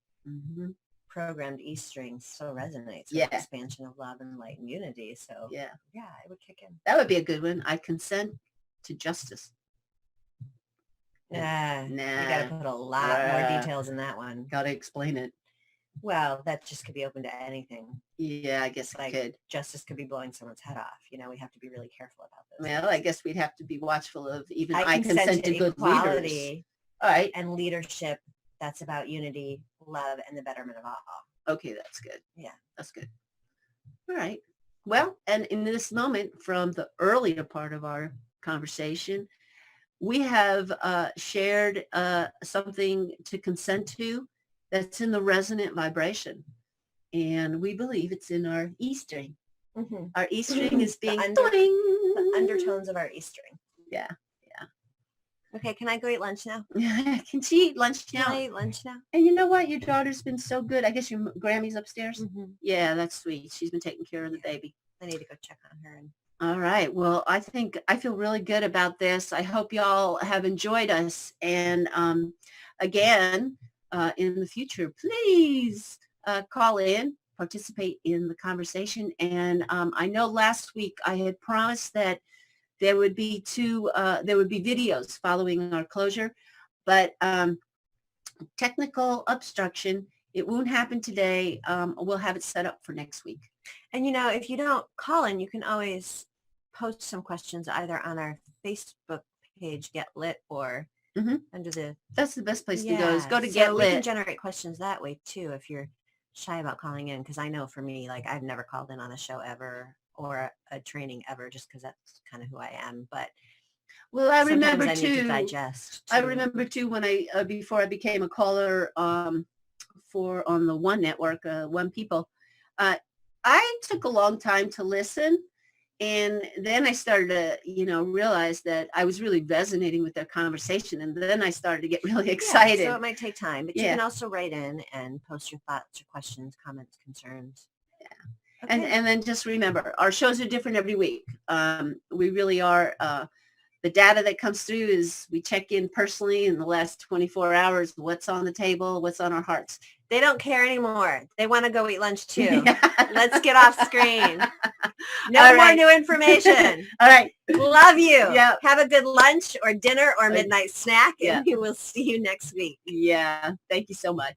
programmed E string so resonates with the expansion of love and light and unity. So yeah, it would kick in. That would be a good one. I consent to justice. Nah. You got to put a lot more details in that one. Got to explain it. Well, that just could be open to anything. Yeah, I guess it could. Justice could be blowing someone's head off. You know, we have to be really careful about this. Well, I guess we'd have to be watchful of even I consent to good equality, leaders. All right. And leadership that's about unity, love, and the betterment of all. Okay, that's good. Yeah. That's good. All right. Well, and in this moment from the earlier part of our conversation, we have shared something to consent to that's in the resonant vibration. And we believe it's in our E string. Our E string is being the undertones of our E string. Yeah. Okay, can I go eat lunch now? Can she eat lunch now? Can I eat lunch now? And you know what? Your daughter's been so good. I guess your Grammy's upstairs? Yeah, that's sweet. She's been taking care of the baby. I need to go check on her. All right. Well, I feel really good about this. I hope y'all have enjoyed us. And again, in the future, please call in, participate in the conversation. And I know last week I had promised that there would be videos following our closure, but technical obstruction. It won't happen today. We'll have it set up for next week. And, you know, if you don't call in, you can always post some questions either on our Facebook page, Get Lit, or under the... That's the best place to go, is go to Get Lit. We can generate questions that way, too, if you're shy about calling in. Because I know for me, like, I've never called in on a show ever or a training ever, just because that's kind of who I am. But well, I remember need to digest. I remember too when I before I became a caller on the One Network, One People, I took a long time to listen, and then I started to realize that I was really resonating with their conversation, and then I started to get really excited. So it might take time, but you can also write in and post your thoughts, your questions, comments, concerns. Yeah. Okay. And then just remember, our shows are different every week. We really are. The data that comes through is we check in personally in the last 24 hours, what's on the table, what's on our hearts. They don't care anymore. They want to go eat lunch too. Let's get off screen. No All more right. new information. All right. Love you. Yeah. Have a good lunch or dinner or midnight snack, Yeah. and we will see you next week. Yeah. Thank you so much.